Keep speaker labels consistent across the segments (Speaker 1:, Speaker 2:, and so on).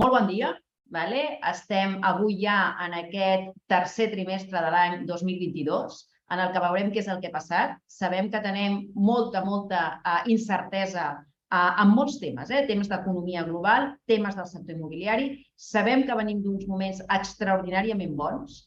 Speaker 1: Molt bon dia. Estem avui ja en aquest tercer trimestre de l'any 2022, en el que veurem què és el que ha passat. Sabem que tenim molta incertesa en molts temes, temes d'economia global, temes del sector immobiliari. Sabem que venim d'uns moments extraordinàriament bons.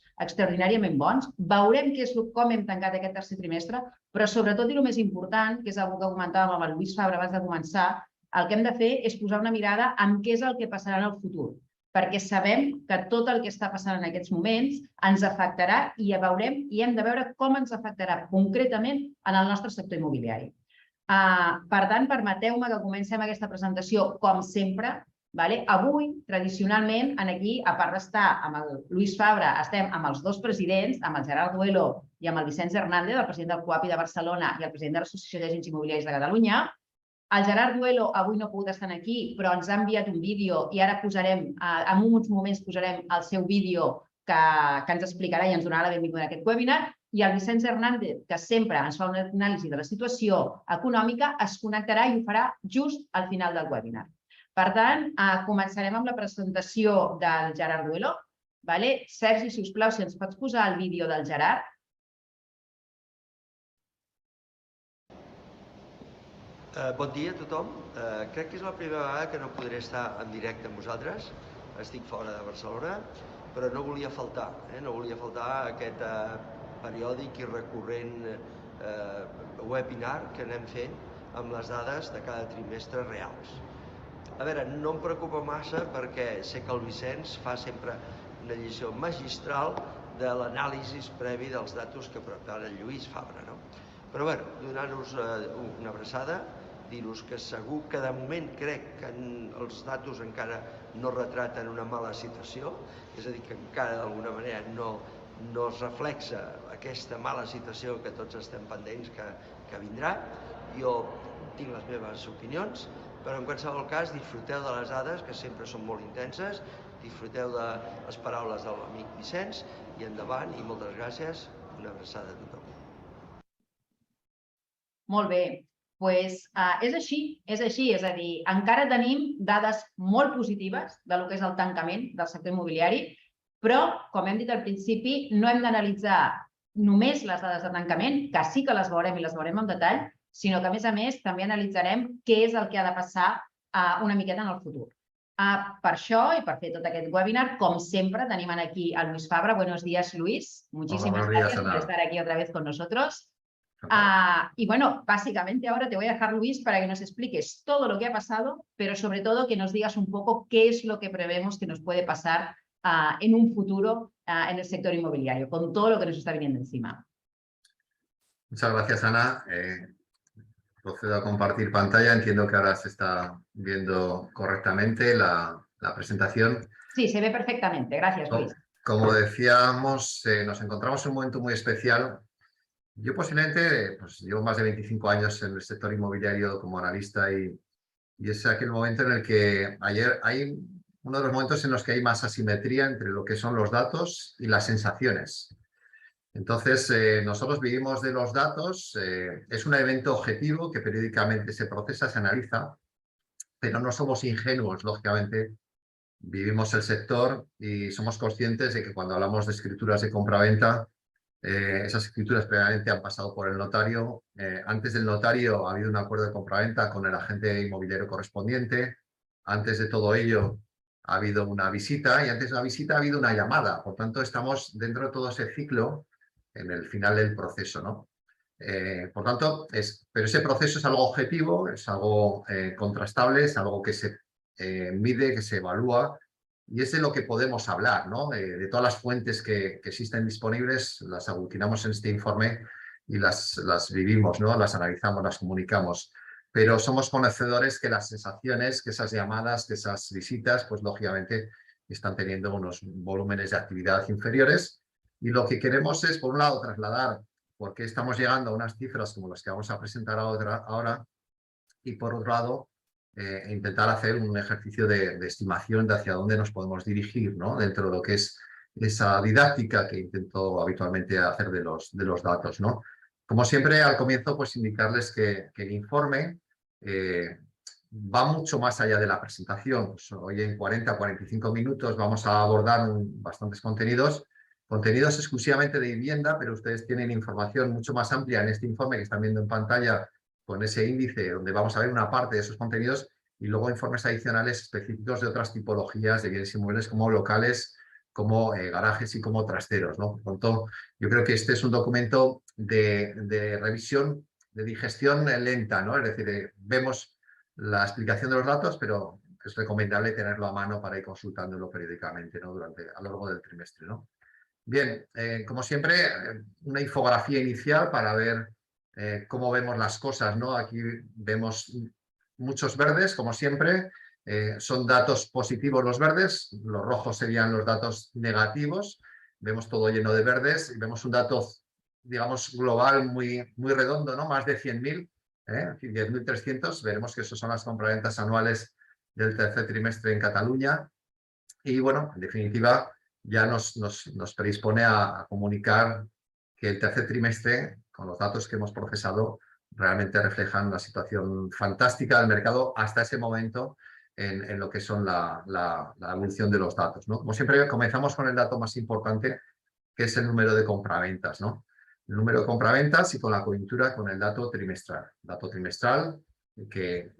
Speaker 1: Veurem com hem tancat aquest tercer trimestre, però sobretot, i el més important, que és el que comentàvem amb el Lluís Fabra abans de començar, el que hem de fer és posar una mirada en què és el que passarà en el futur, perquè sabem que tot el que està passant en aquests moments ens afectarà i ja veurem i hem de veure com ens afectarà concretament en el nostre sector immobiliari. Per tant, permeteu-me que comencem aquesta presentació com sempre. Avui, tradicionalment, aquí, a part d'estar amb el Lluís Fabra, estem amb els dos presidents, amb el Gerard Duelo i amb el Vicenç Hernández, el president del COAPI de Barcelona i el president de l'Associació d'Agents Immobiliaris de Catalunya. El Gerard Duelo avui no ha pogut estar aquí, però ens ha enviat un vídeo i ara en uns moments posarem el seu vídeo que ens explicarà i ens donarà la benvinguda a aquest webinar. I el Vicenç Hernández, que sempre ens fa una anàlisi de la situació econòmica, es connectarà i ho farà just al final del webinar. Per tant, començarem amb la presentació del Gerard Duelo. Sergi, si us plau, si ens pots posar el vídeo del Gerard.
Speaker 2: Bon dia a tothom. Crec que és la primera vegada que no podré estar en directe amb vosaltres. Estic fora de Barcelona, però no volia faltar. No volia faltar aquest periòdic i recurrent webinar que anem fent amb les dades de cada trimestre reals. A veure, no em preocupa massa perquè sé que el Vicenç fa sempre una lliçó magistral de l'anàlisi previ dels datos que prepara el Lluís Fabra. Però bé, donar-vos una abraçada, dir-vos que segur que de moment crec que els datos encara no retraten una mala situació, és a dir, que encara d'alguna manera no es reflexa aquesta mala situació que tots estem pendents que vindrà. Jo tinc les meves opinions, però en qualsevol cas disfruteu de les dades, que sempre són molt intenses, disfruteu de les paraules de l'amic Vicenç i endavant, i moltes gràcies, una abraçada a tothom.
Speaker 1: Molt bé, doncs és així, és a dir, encara tenim dades molt positives del que és el tancament del sector immobiliari, però, com hem dit al principi, no hem d'analitzar només les dades de tancament, que sí que les veurem i les veurem en detall, sinó que, a més, també analitzarem què és el que ha de passar una miqueta en el futur. Per això i per fer tot aquest webinar, com sempre, tenim aquí el Luis Fabra. Buenos días, Luis. Muchísimas gracias por estar aquí otra vez con nosotros. Y bueno, básicamente ahora te voy a dejar, Luis, para que nos expliques todo lo que ha pasado, pero sobre todo que nos digas un poco qué es lo que prevemos que nos puede pasar en un futuro en el sector inmobiliario, con todo lo que nos está viniendo encima.
Speaker 3: Muchas gracias, Ana. Procedo a compartir pantalla. Entiendo que ahora se está viendo correctamente la presentación.
Speaker 1: Sí, se ve perfectamente. Gracias, Luis.
Speaker 3: Como decíamos, nos encontramos en un momento muy especial. Yo posiblemente llevo más de 25 años en el sector inmobiliario como analista y es aquel momento en el que hay uno de los momentos en los que hay más asimetría entre lo que son los datos y las sensaciones. Entonces, nosotros vivimos de los datos, es un evento objetivo que periódicamente se procesa, se analiza, pero no somos ingenuos, lógicamente. Vivimos el sector y somos conscientes de que cuando hablamos de escrituras de compraventa, esas escrituras previamente han pasado por el notario. Antes del notario ha habido un acuerdo de compraventa con el agente inmobiliario correspondiente. Antes de todo ello ha habido una visita y antes de la visita ha habido una llamada. Por tanto, estamos dentro de todo ese ciclo en el final del proceso, ¿no? Por tanto, pero ese proceso es algo objetivo, es algo contrastable, es algo que se mide, que se evalúa. Y es de lo que podemos hablar, ¿no? De todas las fuentes que existen disponibles, las aglutinamos en este informe y las vivimos, ¿no? Las analizamos, las comunicamos. Pero somos conocedores que las sensaciones, que esas llamadas, que esas visitas, pues lógicamente están teniendo unos volúmenes de actividad inferiores. Y lo que queremos es, por un lado, trasladar por qué estamos llegando a unas cifras como las que vamos a presentar ahora y, por otro lado, intentar hacer un ejercicio de estimación de hacia dónde nos podemos dirigir, ¿no? Dentro de lo que es esa didáctica que intento habitualmente hacer de los datos, ¿no? Como siempre, al comienzo, pues indicarles que el informe va mucho más allá de la presentación. Pues hoy en 40-45 minutos vamos a abordar bastantes contenidos exclusivamente de vivienda, pero ustedes tienen información mucho más amplia en este informe que están viendo en pantalla con ese índice, donde vamos a ver una parte de esos contenidos y luego informes adicionales específicos de otras tipologías de bienes inmuebles como locales, como garajes y como trasteros, ¿no? Por tanto, yo creo que este es un documento de revisión, de digestión lenta, ¿no? Es decir, vemos la explicación de los datos, pero es recomendable tenerlo a mano para ir consultándolo periódicamente, ¿no? A lo largo del trimestre, ¿no? Bien, como siempre, una infografía inicial para ver cómo vemos las cosas, ¿no? Aquí vemos muchos verdes, como siempre. Son datos positivos los verdes, los rojos serían los datos negativos. Vemos todo lleno de verdes y vemos un dato, digamos, global muy redondo, ¿no? Más de 100.000, 10.300. Veremos que esas son las compraventas anuales del tercer trimestre en Cataluña. Y bueno, en definitiva, ya nos predispone a comunicar que el tercer trimestre, con los datos que hemos procesado, realmente reflejan la situación fantástica del mercado hasta ese momento en lo que son la evolución de los datos, ¿no? Como siempre, comenzamos con el dato más importante, que es el número de compraventas, ¿no? El número de compraventas y con la coyuntura con el dato trimestral. Dato trimestral que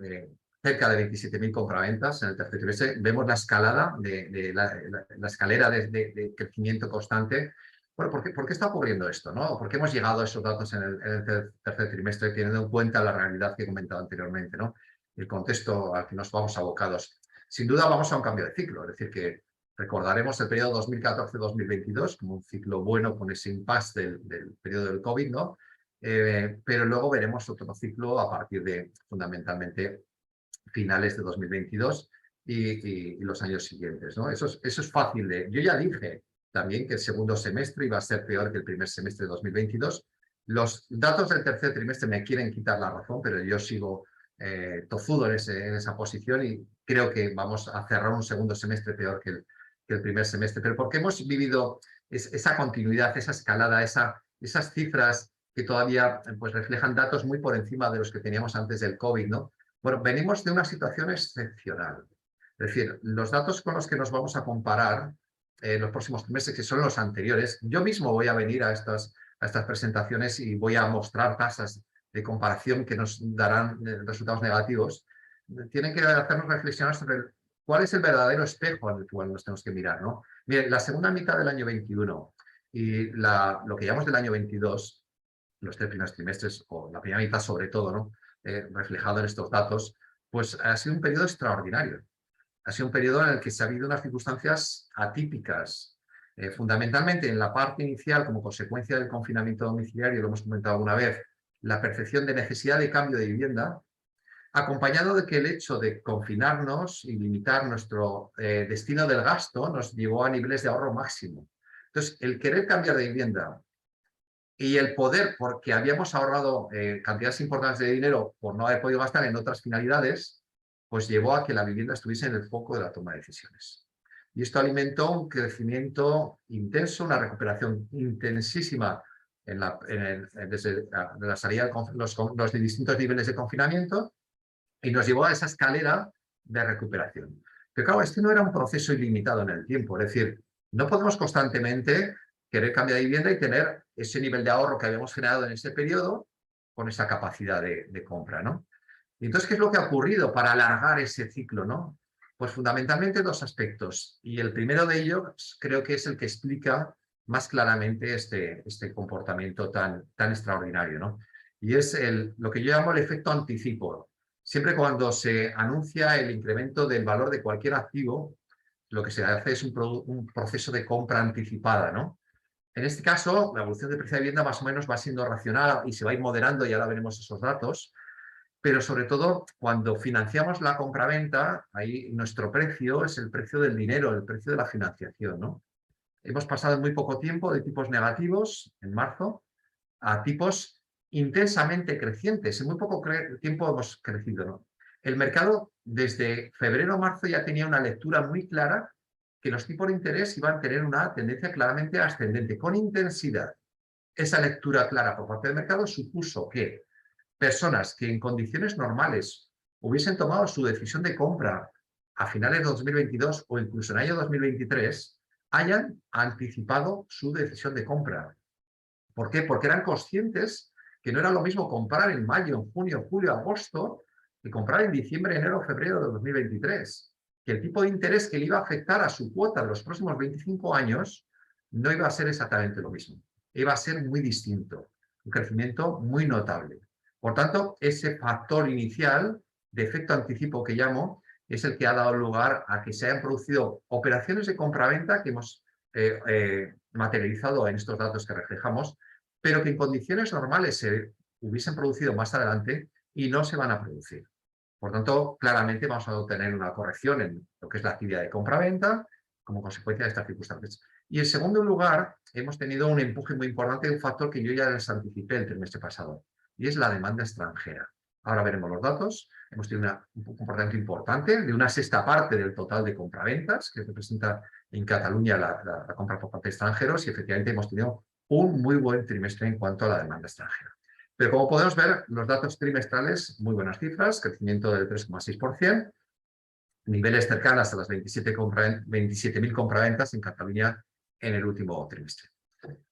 Speaker 3: cerca de 27.000 compraventas en el tercer trimestre. Vemos la escalada, la escalera de crecimiento constante. Bueno, ¿por qué está ocurriendo esto, ¿no? ¿Por qué hemos llegado a esos datos en el tercer trimestre teniendo en cuenta la realidad que he comentado anteriormente, ¿no? El contexto al que nos vamos abocados. Sin duda vamos a un cambio de ciclo, es decir, que recordaremos el periodo 2014-2022 como un ciclo bueno con ese impasse del periodo del COVID, ¿no? Pero luego veremos otro ciclo a partir de, fundamentalmente, finales de 2022 y los años siguientes, ¿no? Eso es fácil de... Yo ya dije también que el segundo semestre iba a ser peor que el primer semestre de 2022. Los datos del tercer trimestre me quieren quitar la razón, pero yo sigo tozudo en esa posición y creo que vamos a cerrar un segundo semestre peor que el primer semestre. Pero porque hemos vivido esa continuidad, esa escalada, esas cifras que todavía pues, reflejan datos muy por encima de los que teníamos antes del COVID, ¿no? Bueno, venimos de una situación excepcional. Es decir, los datos con los que nos vamos a comparar los próximos meses, que son los anteriores, yo mismo voy a venir a estas presentaciones y voy a mostrar tasas de comparación que nos darán resultados negativos. Tienen que hacernos reflexionar sobre cuál es el verdadero espejo en el cual nos tenemos que mirar, ¿no? Miren, la segunda mitad del año 21 y lo que llamamos del año 22, los 3 primeros trimestres, o la primera mitad sobre todo, ¿no? Reflejado en estos datos, pues ha sido un periodo extraordinario. Ha sido un periodo en el que se ha habido unas circunstancias atípicas, fundamentalmente en la parte inicial, como consecuencia del confinamiento domiciliario, lo hemos comentado alguna vez, la percepción de necesidad de cambio de vivienda, acompañado de que el hecho de confinarnos y limitar nuestro destino del gasto nos llevó a niveles de ahorro máximo. Entonces, el querer cambiar de vivienda y el poder, porque habíamos ahorrado cantidades importantes de dinero por no haber podido gastar en otras finalidades, pues llevó a que la vivienda estuviese en el foco de la toma de decisiones. Y esto alimentó un crecimiento intenso, una recuperación intensísima desde la salida de los distintos niveles de confinamiento y nos llevó a esa escalera de recuperación. Pero claro, este no era un proceso ilimitado en el tiempo, es decir, no podemos constantemente querer cambiar de vivienda y tener ese nivel de ahorro que habíamos generado en ese periodo con esa capacidad de compra, ¿no? Y entonces, ¿qué es lo que ha ocurrido para alargar ese ciclo, ¿no? Pues fundamentalmente dos aspectos. Y el primero de ellos creo que es el que explica más claramente este comportamiento tan extraordinario, ¿no? Y es lo que yo llamo el efecto anticipo. Siempre cuando se anuncia el incremento del valor de cualquier activo, lo que se hace es un proceso de compra anticipada, ¿no? En este caso, la evolución del precio de vivienda más o menos va siendo racional y se va a ir moderando y ahora veremos esos datos. Pero sobre todo, cuando financiamos la compraventa, ahí nuestro precio es el precio del dinero, el precio de la financiación, ¿no? Hemos pasado en muy poco tiempo de tipos negativos, en marzo, a tipos intensamente crecientes. En muy poco tiempo hemos crecido, ¿no? El mercado, desde febrero a marzo, ya tenía una lectura muy clara que los tipos de interés iban a tener una tendencia claramente ascendente, con intensidad. Esa lectura clara por parte del mercado supuso que personas que en condiciones normales hubiesen tomado su decisión de compra a finales de 2022 o incluso en el año 2023, hayan anticipado su decisión de compra. ¿Por qué? Porque eran conscientes que no era lo mismo comprar en mayo, en junio, julio, agosto, que comprar en diciembre, enero, febrero de 2023. Que el tipo de interés que le iba a afectar a su cuota en los próximos 25 años no iba a ser exactamente lo mismo. Iba a ser muy distinto. Un crecimiento muy notable. Por tanto, ese factor inicial de efecto anticipo que llamo es el que ha dado lugar a que se hayan producido operaciones de compraventa que hemos materializado en estos datos que reflejamos, pero que en condiciones normales se hubiesen producido más adelante y no se van a producir. Por tanto, claramente vamos a obtener una corrección en lo que es la actividad de compraventa como consecuencia de estas circunstancias. Y en segundo lugar, hemos tenido un empuje muy importante de un factor que yo ya les anticipé el trimestre pasado, y es la demanda extranjera. Ahora veremos los datos. Hemos tenido un comportamiento importante de una sexta parte del total de compraventas que representa en Cataluña la compra por parte de extranjeros, y efectivamente hemos tenido un muy buen trimestre en cuanto a la demanda extranjera. Pero como podemos ver, los datos trimestrales, muy buenas cifras, crecimiento del 3,6%, niveles cercanas a las 27.000 compraventas en Cataluña en el último trimestre.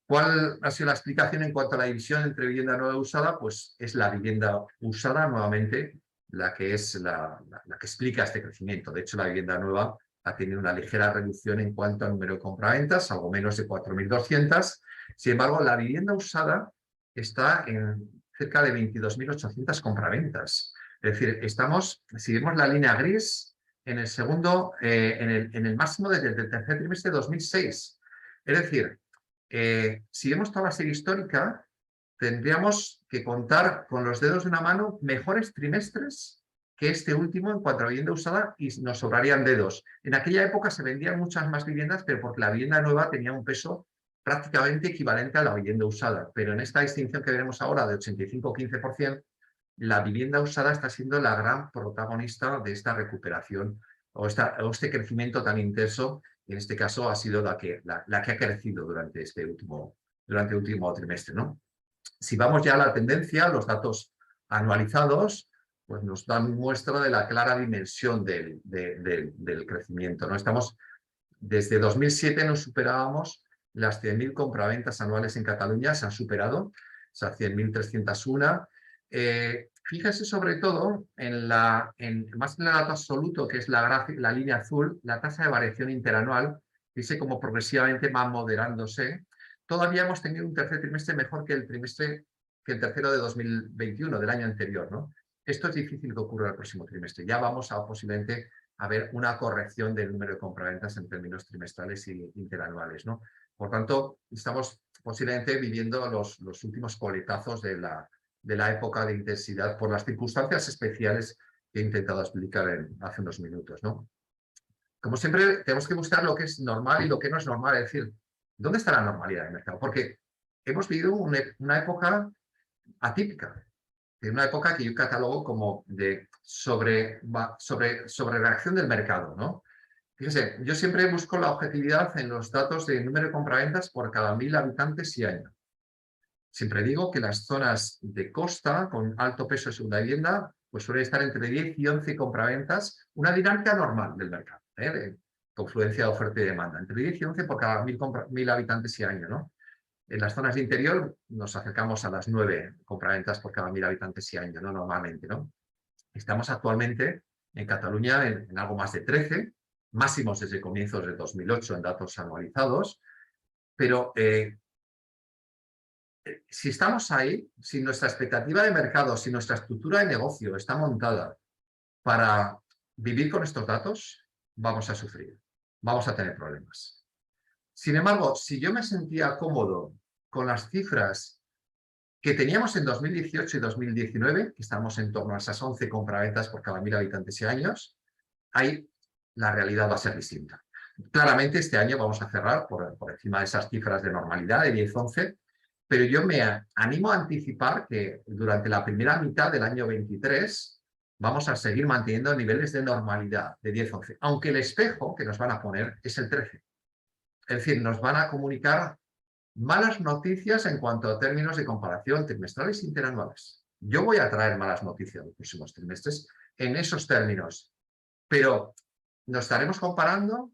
Speaker 3: ¿Cuál ha sido la explicación en cuanto a la división entre vivienda nueva y usada? Pues es la vivienda usada nuevamente la que es la que explica este crecimiento. De hecho, la vivienda nueva ha tenido una ligera reducción en cuanto al número de compraventas, algo menos de 4.200. Sin embargo, la vivienda usada está en cerca de 22.800 compraventas. Es decir, estamos, si vemos la línea gris, en el segundo, en el máximo desde el tercer trimestre de 2006. Es decir, si vemos toda la serie histórica, tendríamos que contar con los dedos de una mano mejores trimestres que este último en cuanto a vivienda usada, y nos sobrarían dedos. En aquella época se vendían muchas más viviendas, pero porque la vivienda nueva tenía un peso prácticamente equivalente a la vivienda usada. Pero en esta distinción que veremos ahora de 85-15%, la vivienda usada está siendo la gran protagonista de esta recuperación o este crecimiento tan intenso. En este caso ha sido la que ha crecido durante el último trimestre, ¿no? Si vamos ya a la tendencia, los datos anualizados pues nos dan muestra de la clara dimensión del crecimiento, ¿no? Desde 2007 nos superábamos las 100.000 compraventas anuales en Cataluña, se han superado, o sea, 100.301. Fíjense sobre todo más en el dato absoluto, que es la línea azul, la tasa de variación interanual, dice como progresivamente va moderándose. Todavía hemos tenido un tercer trimestre mejor que el tercero de 2021, del año anterior, ¿no? Esto es difícil que ocurra el próximo trimestre. Ya vamos a posiblemente a ver una corrección del número de compraventas en términos trimestrales y interanuales, ¿no? Por tanto, estamos posiblemente viviendo los últimos coletazos de la época de intensidad por las circunstancias especiales que he intentado explicar hace unos minutos, ¿no? Como siempre, tenemos que buscar lo que es normal y lo que no es normal, es decir, ¿dónde está la normalidad del mercado? Porque hemos vivido una época atípica, una época que yo catalogo como de sobrereacción del mercado, ¿no? Fíjese, yo siempre busco la objetividad en los datos de número de compraventas por cada 1.000 habitantes y año. Siempre digo que las zonas de costa con alto peso de segunda vivienda pues suelen estar entre 10 y 11 compraventas, una dinámica normal del mercado, de confluencia de oferta y demanda, entre 10 y 11 por cada 1.000 habitantes y año, ¿no? En las zonas de interior nos acercamos a las 9 compraventas por cada 1.000 habitantes y año, ¿no? Normalmente, ¿no? Estamos actualmente en Cataluña en algo más de 13, máximos desde comienzos de 2008 en datos anualizados, pero si estamos ahí, si nuestra expectativa de mercado, si nuestra estructura de negocio está montada para vivir con estos datos, vamos a sufrir, vamos a tener problemas. Sin embargo, si yo me sentía cómodo con las cifras que teníamos en 2018 y 2019, que estamos en torno a esas 11 compraventas por cada 1.000 habitantes y años, ahí la realidad va a ser distinta. Claramente este año vamos a cerrar por encima de esas cifras de normalidad de 10-11, pero yo me animo a anticipar que durante la primera mitad del año 23 vamos a seguir manteniendo niveles de normalidad de 10-11, aunque el espejo que nos van a poner es el 13. Es decir, nos van a comunicar malas noticias en cuanto a términos de comparación trimestrales e interanuales. Yo voy a traer malas noticias en los próximos trimestres en esos términos, pero nos estaremos comparando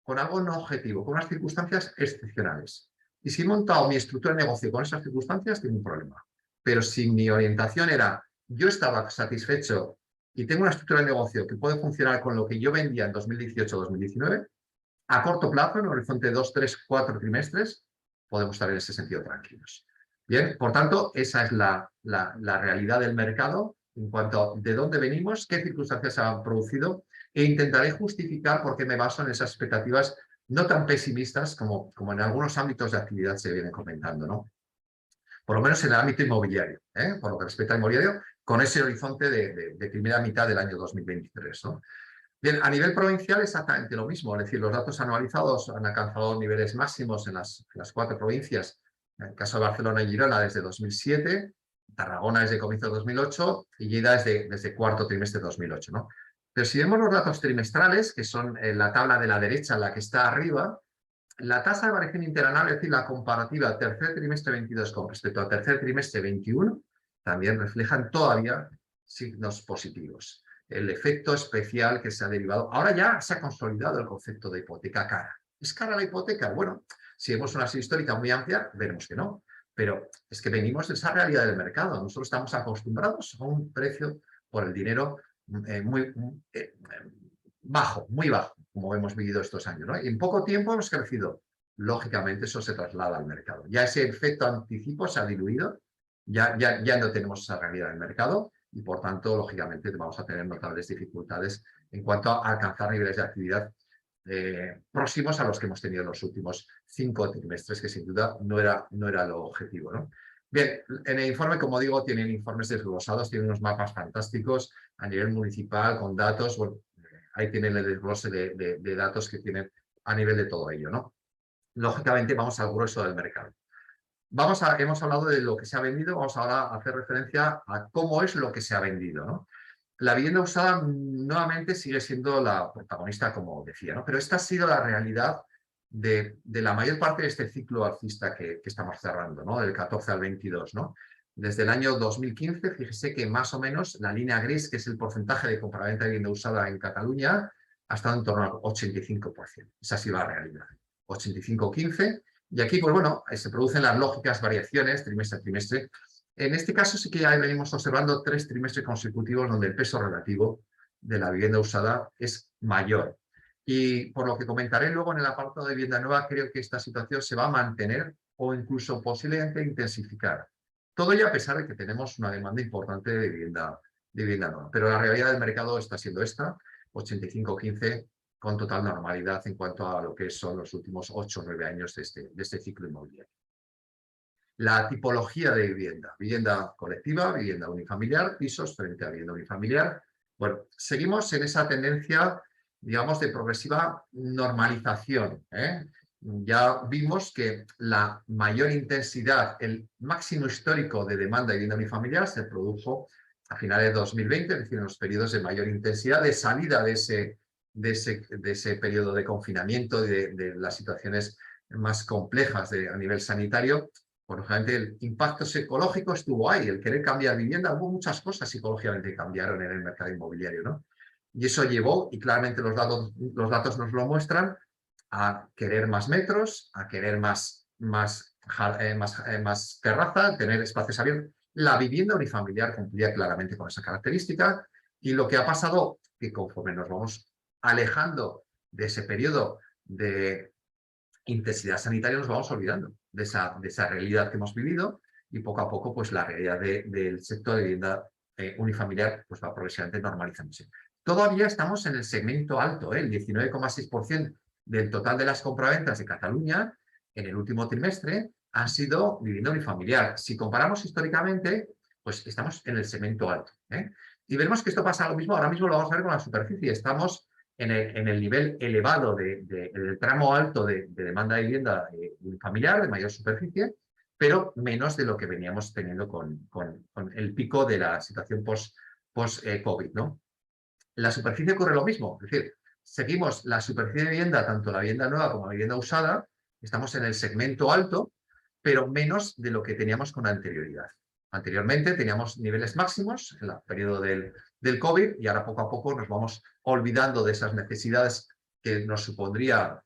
Speaker 3: con algo no objetivo, con unas circunstancias excepcionales. Y si he montado mi estructura de negocio con esas circunstancias, tengo un problema. Pero si mi orientación era, yo estaba satisfecho y tengo una estructura de negocio que puede funcionar con lo que yo vendía en 2018-2019, a corto plazo, en un horizonte de 2, 3, 4 trimestres, podemos estar en ese sentido tranquilos. Bien, por tanto, esa es la realidad del mercado en cuanto a de dónde venimos, qué circunstancias se han producido, e intentaré justificar por qué me baso en esas expectativas no tan pesimistas como en algunos ámbitos de actividad se vienen comentando, ¿no? Por lo menos en el ámbito inmobiliario, por lo que respecta al inmobiliario, con ese horizonte de primera mitad del año 2023, ¿no? Bien, a nivel provincial exactamente lo mismo, es decir, los datos anualizados han alcanzado niveles máximos en las 4 provincias, en el caso de Barcelona y Girona desde 2007, Tarragona desde comienzo de 2008 y Lleida desde cuarto trimestre de 2008, ¿no? Pero si vemos los datos trimestrales, que son la tabla de la derecha, la que está arriba, la tasa de variación interanual, es decir, la comparativa tercer trimestre 22 con respecto al tercer trimestre 21, también reflejan todavía signos positivos. El efecto especial que se ha derivado. Ahora ya se ha consolidado el concepto de hipoteca cara. ¿Es cara la hipoteca? Bueno, si vemos una serie histórica muy amplia, veremos que no. Pero es que venimos de esa realidad del mercado. Nosotros estamos acostumbrados a un precio por el dinero muy bajo, muy bajo, como hemos vivido estos años, ¿no? Y en poco tiempo hemos crecido. Lógicamente eso se traslada al mercado. Ya ese efecto anticipo se ha diluido, ya no tenemos esa realidad del mercado y por tanto, lógicamente, vamos a tener notables dificultades en cuanto a alcanzar niveles de actividad próximos a los que hemos tenido en los últimos 5 trimestres, que sin duda no era lo objetivo, ¿no? Bien, en el informe, como digo, tienen informes desglosados, tienen unos mapas fantásticos a nivel municipal, con datos, bueno, ahí tienen el desglose de datos que tienen a nivel de todo ello, ¿no? Lógicamente vamos al grueso del mercado. Hemos hablado de lo que se ha vendido, vamos ahora a hacer referencia a cómo es lo que se ha vendido, ¿no? La vivienda usada nuevamente sigue siendo la protagonista, como decía, ¿no? Pero esta ha sido la realidad de la mayor parte de este ciclo alcista que estamos cerrando, ¿no? Del 14 al 22, ¿no? Desde el año 2015, fíjese que más o menos la línea gris, que es el porcentaje de compraventa de vivienda usada en Cataluña, ha estado en torno al 85%. Esa ha sido la realidad. 85-15. Y aquí, pues bueno, se producen las lógicas variaciones trimestre a trimestre. En este caso sí que ya venimos observando 3 trimestres consecutivos donde el peso relativo de la vivienda usada es mayor. Y por lo que comentaré luego en el apartado de vivienda nueva, creo que esta situación se va a mantener o incluso posiblemente intensificar. Todo ello a pesar de que tenemos una demanda importante de vivienda nueva. Pero la realidad del mercado está siendo esta, 85-15, con total normalidad en cuanto a lo que son los últimos 8 o 9 años de este ciclo inmobiliario. La tipología de vivienda colectiva, vivienda unifamiliar, pisos frente a vivienda unifamiliar. Bueno, seguimos en esa tendencia, digamos, de progresiva normalización, ¿eh? Ya vimos que la mayor intensidad, el máximo histórico de demanda de vivienda unifamiliar se produjo a finales de 2020, es decir, en los periodos de mayor intensidad de salida de ese periodo de confinamiento, de las situaciones más complejas a nivel sanitario. Por ejemplo, el impacto psicológico estuvo ahí, el querer cambiar vivienda, hubo muchas cosas psicológicamente que cambiaron en el mercado inmobiliario, ¿no? Y eso llevó, y claramente los datos nos lo muestran, a querer más metros, a querer más terraza, tener espacios abiertos. La vivienda unifamiliar cumplía claramente con esa característica y lo que ha pasado, que conforme nos vamos alejando de ese periodo de intensidad sanitaria, nos vamos olvidando de esa realidad que hemos vivido y poco a poco pues la realidad del sector de vivienda unifamiliar pues va progresivamente normalizándose. Todavía estamos en el segmento alto, el 19,6% del total de las compraventas de Cataluña en el último trimestre han sido vivienda unifamiliar. Si comparamos históricamente, pues estamos en el segmento alto, ¿eh? Y veremos que esto pasa lo mismo, ahora mismo lo vamos a ver con la superficie. Estamos en el nivel elevado del tramo alto de demanda de vivienda unifamiliar, de mayor superficie, pero menos de lo que veníamos teniendo con el pico de la situación post-COVID, ¿no? En la superficie ocurre lo mismo, es decir, seguimos la superficie de vivienda, tanto la vivienda nueva como la vivienda usada, estamos en el segmento alto, pero menos de lo que teníamos con anterioridad. Anteriormente teníamos niveles máximos en el periodo del COVID y ahora poco a poco nos vamos olvidando de esas necesidades que nos supondría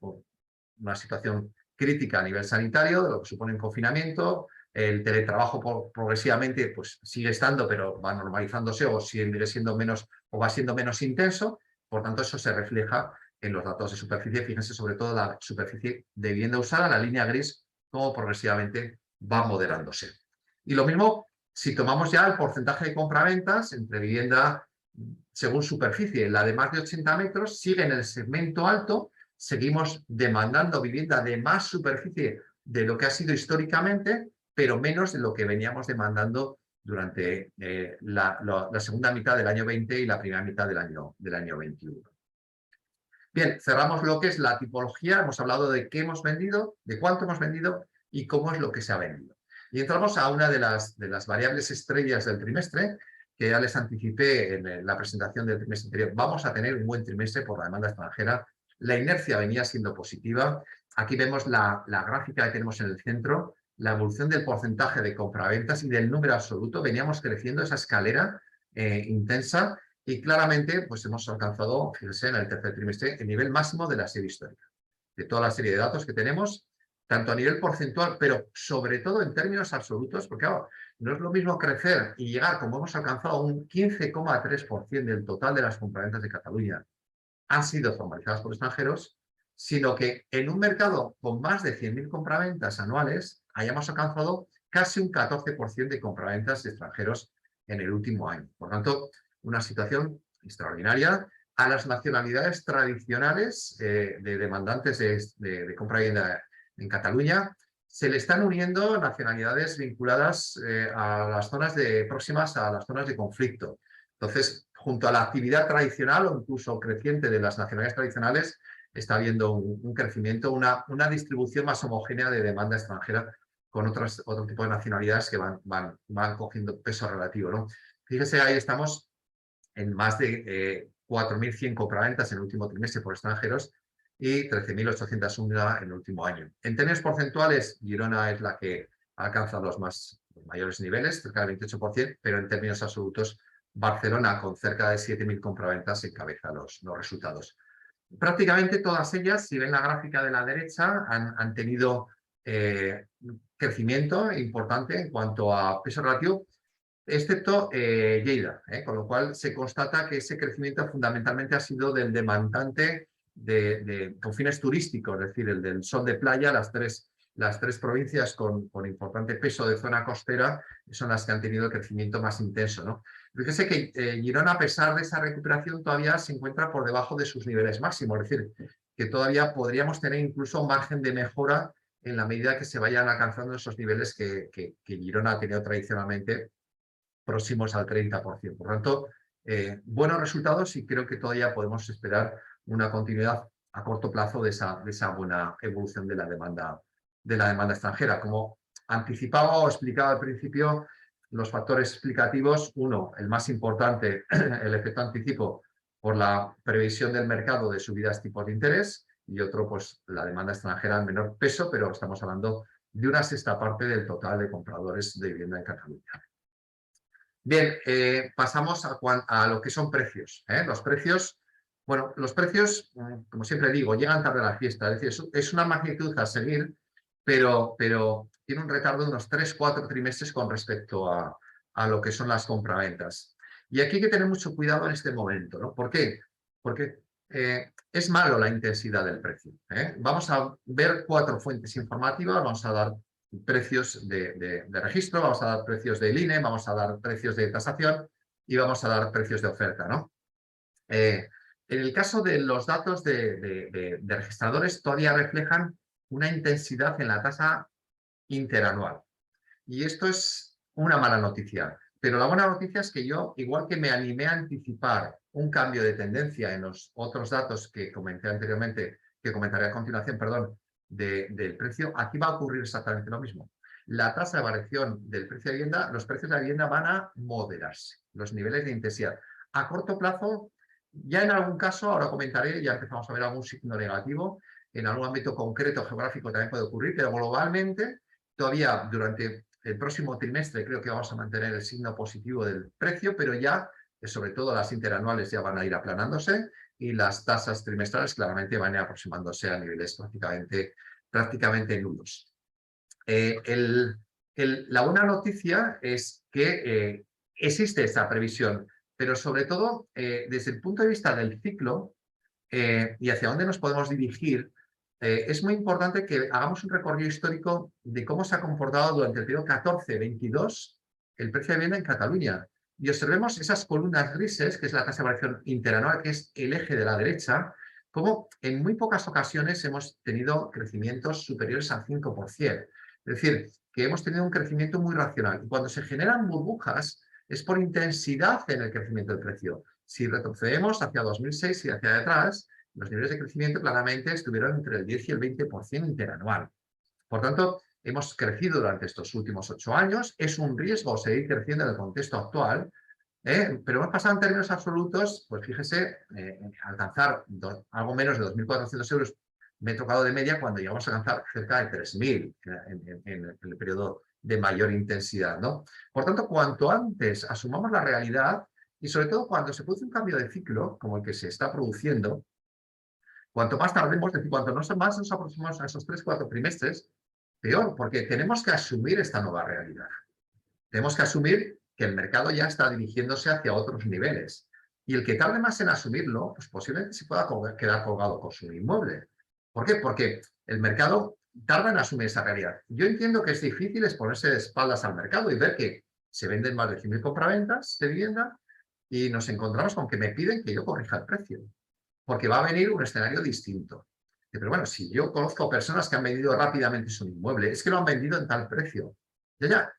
Speaker 3: una situación crítica a nivel sanitario, de lo que supone el confinamiento. El teletrabajo progresivamente pues, sigue estando, pero va normalizándose o sigue siendo menos o va siendo menos intenso. Por tanto, eso se refleja en los datos de superficie. Fíjense sobre todo la superficie de vivienda usada, la línea gris, cómo progresivamente va moderándose. Y lo mismo si tomamos ya el porcentaje de compraventas entre vivienda según superficie. La de más de 80 metros sigue en el segmento alto. Seguimos demandando vivienda de más superficie de lo que ha sido históricamente, pero menos de lo que veníamos demandando durante la segunda mitad del año 20 y la primera mitad del año 21. Bien, cerramos lo que es la tipología. Hemos hablado de qué hemos vendido, de cuánto hemos vendido y cómo es lo que se ha vendido. Y entramos a una de las variables estrellas del trimestre, que ya les anticipé en la presentación del trimestre anterior. Vamos a tener un buen trimestre por la demanda extranjera. La inercia venía siendo positiva. Aquí vemos la gráfica que tenemos en el centro, la evolución del porcentaje de compraventas y del número absoluto. Veníamos creciendo esa escalera intensa y claramente pues hemos alcanzado, fíjense, en el tercer trimestre el nivel máximo de la serie histórica. De toda la serie de datos que tenemos, tanto a nivel porcentual, pero sobre todo en términos absolutos, porque claro, no es lo mismo crecer y llegar, como hemos alcanzado, a un 15,3% del total de las compraventas de Cataluña han sido formalizadas por extranjeros, sino que en un mercado con más de 100.000 compraventas anuales hayamos alcanzado casi un 14% de compraventas de extranjeros en el último año. Por tanto, una situación extraordinaria. A las nacionalidades tradicionales de demandantes de compra de vivienda en Cataluña se le están uniendo nacionalidades vinculadas a las zonas próximas a las zonas de conflicto. Entonces, junto a la actividad tradicional o incluso creciente de las nacionalidades tradicionales, está habiendo un crecimiento, una distribución más homogénea de demanda extranjera con otro tipo de nacionalidades que van cogiendo peso relativo, ¿no? Fíjese, ahí estamos en más de 4.100 compraventas en el último trimestre por extranjeros y 13.801 en el último año. En términos porcentuales, Girona es la que alcanza los mayores niveles, cerca del 28%, pero en términos absolutos, Barcelona, con cerca de 7.000 compraventas, encabeza los resultados. Prácticamente todas ellas, si ven la gráfica de la derecha, han tenido crecimiento importante en cuanto a peso relativo, excepto Lleida, con lo cual se constata que ese crecimiento fundamentalmente ha sido del demandante con fines turísticos, es decir, el del sol de playa. Las tres provincias con importante peso de zona costera son las que han tenido el crecimiento más intenso, ¿no? Fíjese que Girona, a pesar de esa recuperación, todavía se encuentra por debajo de sus niveles máximos, es decir, que todavía podríamos tener incluso margen de mejora en la medida que se vayan alcanzando esos niveles que Girona ha tenido tradicionalmente próximos al 30%. Por tanto, buenos resultados y creo que todavía podemos esperar una continuidad a corto plazo de esa buena evolución de la demanda extranjera. Como anticipaba o explicaba al principio, los factores explicativos, uno, el más importante, el efecto anticipo por la previsión del mercado de subidas tipos de interés, y otro, pues la demanda extranjera en menor peso, pero estamos hablando de una sexta parte del total de compradores de vivienda en Cataluña. Bien, pasamos a lo que son precios. Los precios, bueno, los precios, como siempre digo, llegan tarde a la fiesta. Es decir, es una magnitud a seguir, pero tiene un retardo de unos 3-4 trimestres con respecto a lo que son las compraventas. Y aquí hay que tener mucho cuidado en este momento, ¿no? ¿Por qué? Porque es malo la intensidad del precio. Vamos a ver 4 fuentes informativas, vamos a dar precios de registro, vamos a dar precios del INE, vamos a dar precios de tasación y vamos a dar precios de oferta, ¿no? En el caso de los datos de registradores, todavía reflejan una intensidad en la tasa interanual. Y esto es una mala noticia. Pero la buena noticia es que yo, igual que me animé a anticipar un cambio de tendencia en los otros datos que comenté anteriormente, que comentaré a continuación, perdón, del precio, aquí va a ocurrir exactamente lo mismo. La tasa de variación del precio de vivienda, los precios de la vivienda van a moderarse, los niveles de intensidad. A corto plazo, ya en algún caso, ahora comentaré, ya empezamos a ver algún signo negativo, en algún ámbito concreto geográfico también puede ocurrir, pero globalmente, todavía durante el próximo trimestre creo que vamos a mantener el signo positivo del precio, pero ya, sobre todo las interanuales ya van a ir aplanándose y las tasas trimestrales claramente van a ir aproximándose a niveles prácticamente nulos. La buena noticia es que existe esta previsión, pero sobre todo desde el punto de vista del ciclo y hacia dónde nos podemos dirigir, es muy importante que hagamos un recorrido histórico de cómo se ha comportado durante el periodo 14-22 el precio de vivienda en Cataluña. Y observemos esas columnas grises, que es la tasa de variación interanual, que es el eje de la derecha, como en muy pocas ocasiones hemos tenido crecimientos superiores al 5%. Es decir, que hemos tenido un crecimiento muy racional. Y cuando se generan burbujas, es por intensidad en el crecimiento del precio. Si retrocedemos hacia 2006 y hacia atrás, los niveles de crecimiento claramente estuvieron entre el 10 y el 20% interanual. Por tanto, hemos crecido durante estos últimos 8 años. Es un riesgo seguir creciendo en el contexto actual, pero hemos pasado en términos absolutos, pues fíjese, alcanzar algo menos de 2.400 euros metro cuadrado de media cuando llegamos a alcanzar cerca de 3.000 en el periodo de mayor intensidad, ¿no? Por tanto, cuanto antes asumamos la realidad y sobre todo cuando se produce un cambio de ciclo, como el que se está produciendo, cuanto más tardemos, es decir, cuanto más nos aproximamos a esos 3-4 trimestres, peor, porque tenemos que asumir esta nueva realidad. Tenemos que asumir que el mercado ya está dirigiéndose hacia otros niveles. Y el que tarde más en asumirlo, pues posiblemente se pueda quedar colgado con su inmueble. ¿Por qué? Porque el mercado tarda en asumir esa realidad. Yo entiendo que es difícil exponerse de espaldas al mercado y ver que se venden más de 100.000 compraventas de vivienda y nos encontramos con que me piden que yo corrija el precio, porque va a venir un escenario distinto. Pero bueno, si yo conozco personas que han vendido rápidamente su inmueble, es que lo han vendido en tal precio. Ya,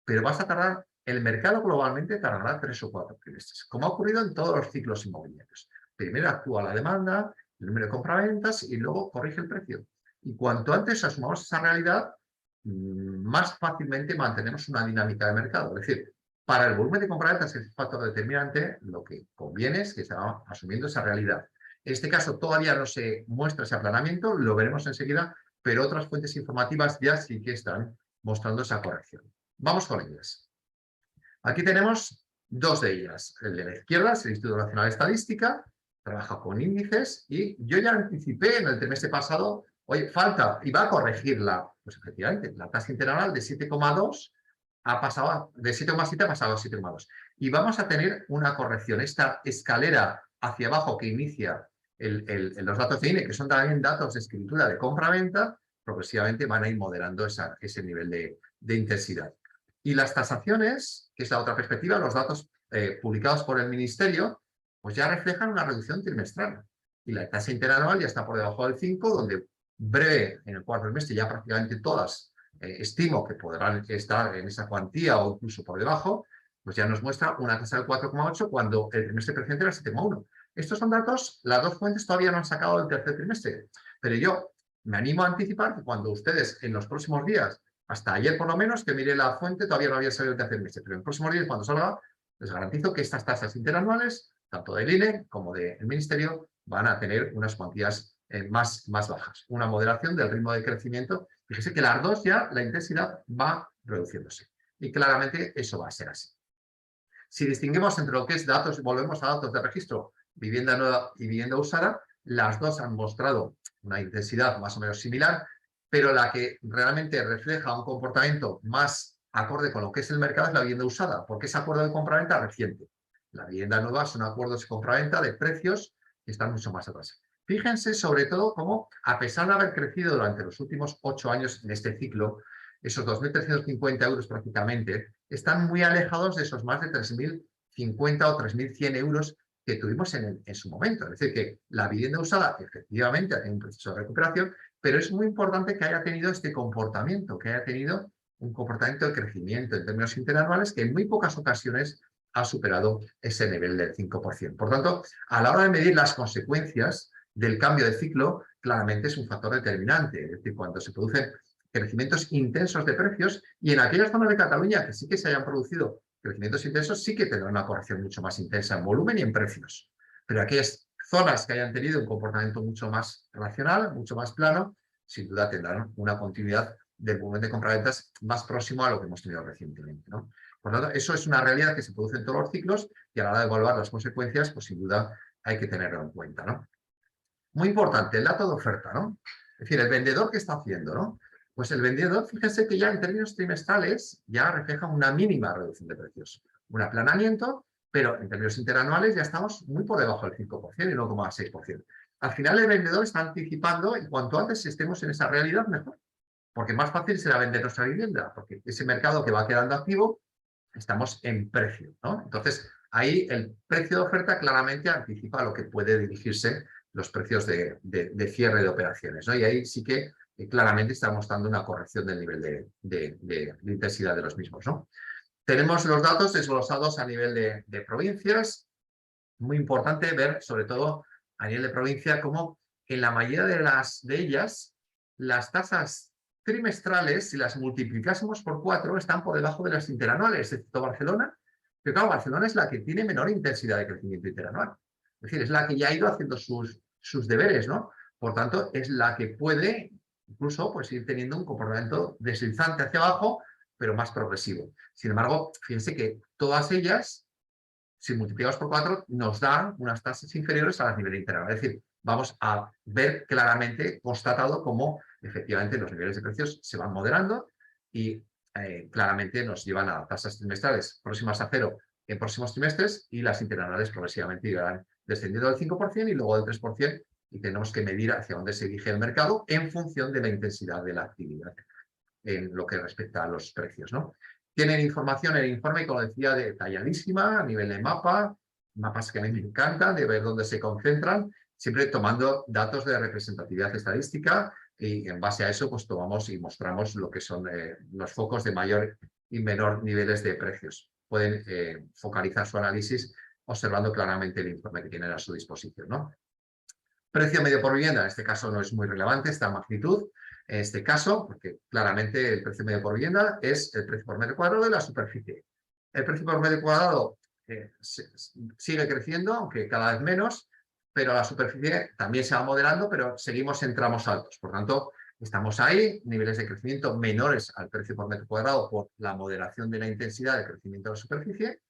Speaker 3: pero vas a tardar, el mercado globalmente tardará 3 o 4 trimestres, como ha ocurrido en todos los ciclos inmobiliarios. Primero actúa la demanda, el número de compraventas y luego corrige el precio. Y cuanto antes asumamos esa realidad, más fácilmente mantenemos una dinámica de mercado. Es decir, para el volumen de compraventas, que es el factor determinante, lo que conviene es que se vaya asumiendo esa realidad. En este caso todavía no se muestra ese aplanamiento, lo veremos enseguida, pero otras fuentes informativas ya sí que están mostrando esa corrección. Vamos con ellas. Aquí tenemos dos de ellas. El de la izquierda es el Instituto Nacional de Estadística, trabaja con índices y yo ya anticipé en el trimestre pasado, oye, falta, y va a corregirla. Pues efectivamente, la tasa interanual de 7,2 ha pasado, de 7,7 ha pasado a 7,2. Y vamos a tener una corrección. Esta escalera hacia abajo que inicia los datos de INE, que son también datos de escritura de compra-venta, progresivamente van a ir moderando ese nivel de intensidad. Y las tasaciones, que es la otra perspectiva, los datos publicados por el Ministerio, pues ya reflejan una reducción trimestral. Y la tasa interanual ya está por debajo del 5, donde breve, en el cuarto trimestre, ya prácticamente todas estimo que podrán estar en esa cuantía o incluso por debajo, pues ya nos muestra una tasa del 4,8 cuando el trimestre precedente era 7,1. Estos son datos, las dos fuentes todavía no han sacado el tercer trimestre, pero yo me animo a anticipar que cuando ustedes en los próximos días, hasta ayer por lo menos, que mire la fuente, todavía no había salido el tercer trimestre, pero en los próximos días cuando salga, les garantizo que estas tasas interanuales, tanto del INE como del Ministerio, van a tener unas cuantías más bajas, una moderación del ritmo de crecimiento. Fíjese que las dos ya la intensidad va reduciéndose y claramente eso va a ser así. Si distinguimos entre lo que es datos, volvemos a datos de registro, vivienda nueva y vivienda usada, las dos han mostrado una intensidad más o menos similar, pero la que realmente refleja un comportamiento más acorde con lo que es el mercado es la vivienda usada, porque es acuerdo de compraventa reciente. La vivienda nueva son acuerdos de compraventa de precios que están mucho más atrás. Fíjense sobre todo cómo, a pesar de haber crecido durante los últimos 8 años en este ciclo, esos 2.350 euros prácticamente, están muy alejados de esos más de 3.050 o 3.100 euros que tuvimos en su momento. Es decir, que la vivienda usada efectivamente ha tenido un proceso de recuperación, pero es muy importante que haya tenido este comportamiento, que haya tenido un comportamiento de crecimiento en términos interanuales que en muy pocas ocasiones ha superado ese nivel del 5%. Por tanto, a la hora de medir las consecuencias del cambio de ciclo, claramente es un factor determinante. Es decir, cuando se producen crecimientos intensos de precios y en aquellas zonas de Cataluña que sí que se hayan producido crecimientos intensos, sí que tendrán una corrección mucho más intensa en volumen y en precios. Pero aquellas zonas que hayan tenido un comportamiento mucho más racional, mucho más plano, sin duda tendrán una continuidad del volumen de compraventas más próximo a lo que hemos tenido recientemente, ¿no? Por lo tanto, eso es una realidad que se produce en todos los ciclos y a la hora de evaluar las consecuencias, pues sin duda hay que tenerlo en cuenta, ¿no? Muy importante, el dato de oferta, ¿no? Es decir, el vendedor, ¿qué está haciendo, no? Pues el vendedor, fíjense que ya en términos trimestrales ya refleja una mínima reducción de precios, un aplanamiento, pero en términos interanuales ya estamos muy por debajo del 5% y 1,6%. Al final el vendedor está anticipando y cuanto antes estemos en esa realidad, mejor. Porque más fácil será vender nuestra vivienda, porque ese mercado que va quedando activo, estamos en precio, ¿no? Entonces, ahí el precio de oferta claramente anticipa a lo que puede dirigirse los precios de cierre de operaciones, ¿no? Y ahí sí que claramente está mostrando una corrección del nivel de intensidad de los mismos, ¿no? Tenemos los datos desglosados a nivel de provincias. Muy importante ver, sobre todo a nivel de provincia, cómo en la mayoría de ellas las tasas trimestrales, si las multiplicásemos por 4, están por debajo de las interanuales, excepto Barcelona, pero claro, Barcelona es la que tiene menor intensidad de crecimiento interanual. Es decir, es la que ya ha ido haciendo sus deberes, ¿no? Por tanto, es la que puede incluso pues, ir teniendo un comportamiento deslizante hacia abajo, pero más progresivo. Sin embargo, fíjense que todas ellas, si multiplicamos por 4, nos dan unas tasas inferiores a las niveles interanuales. Es decir, vamos a ver claramente, constatado, cómo efectivamente los niveles de precios se van moderando y claramente nos llevan a tasas trimestrales próximas a 0 en próximos trimestres y las interanuales progresivamente irán descendiendo del 5% y luego del 3%, y tenemos que medir hacia dónde se dirige el mercado en función de la intensidad de la actividad en lo que respecta a los precios, ¿no? Tienen información en el informe, como decía, detalladísima a nivel de mapas que a mí me encantan, de ver dónde se concentran, siempre tomando datos de representatividad estadística y en base a eso pues tomamos y mostramos lo que son los focos de mayor y menor niveles de precios. Pueden focalizar su análisis observando claramente el informe que tienen a su disposición, ¿no? Precio medio por vivienda, en este caso no es muy relevante esta magnitud, en este caso, porque claramente el precio medio por vivienda es el precio por metro cuadrado de la superficie. El precio por metro cuadrado sigue creciendo, aunque cada vez menos, pero la superficie también se va moderando, pero seguimos en tramos altos. Por tanto, estamos ahí, niveles de crecimiento menores al precio por metro cuadrado por la moderación de la intensidad de crecimiento de la superficie.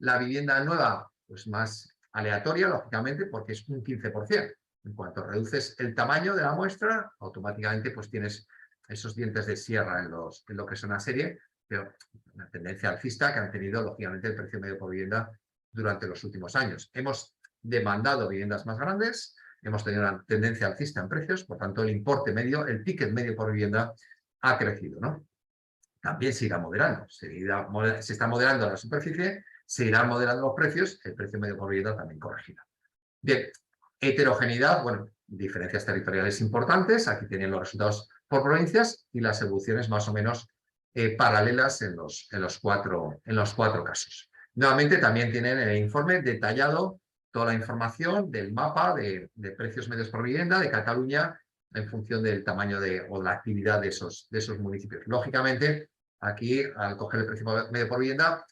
Speaker 3: La vivienda nueva, pues más aleatoria, lógicamente, porque es un 15%. En cuanto reduces el tamaño de la muestra, automáticamente pues tienes esos dientes de sierra en lo que es una serie, pero una tendencia alcista que han tenido, lógicamente, el precio medio por vivienda durante los últimos años. Hemos demandado viviendas más grandes, hemos tenido una tendencia alcista en precios, por tanto, el importe medio, el ticket medio por vivienda ha crecido, ¿no? También se irá moderando, se está moderando la superficie, se irán moderando los precios, el precio medio por vivienda también corregirá. Bien, heterogeneidad, bueno, diferencias territoriales importantes, aquí tienen los resultados por provincias y las evoluciones más o menos paralelas en los cuatro casos. Nuevamente también tienen en el informe detallado toda la información del mapa de precios medios por vivienda de Cataluña en función del tamaño o la actividad de esos municipios. Lógicamente, aquí al coger el precio medio por vivienda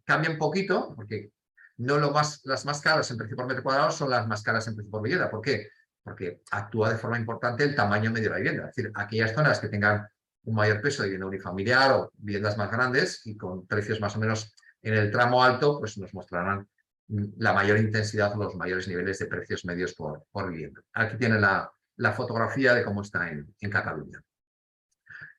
Speaker 3: cambia un poquito, porque no las más caras en precio por metro cuadrado son las más caras en precio por vivienda. ¿Por qué? Porque actúa de forma importante el tamaño medio de la vivienda. Es decir, aquellas zonas que tengan un mayor peso de vivienda unifamiliar o viviendas más grandes y con precios más o menos en el tramo alto, pues nos mostrarán la mayor intensidad o los mayores niveles de precios medios por vivienda. Aquí tienen la fotografía de cómo está en Cataluña.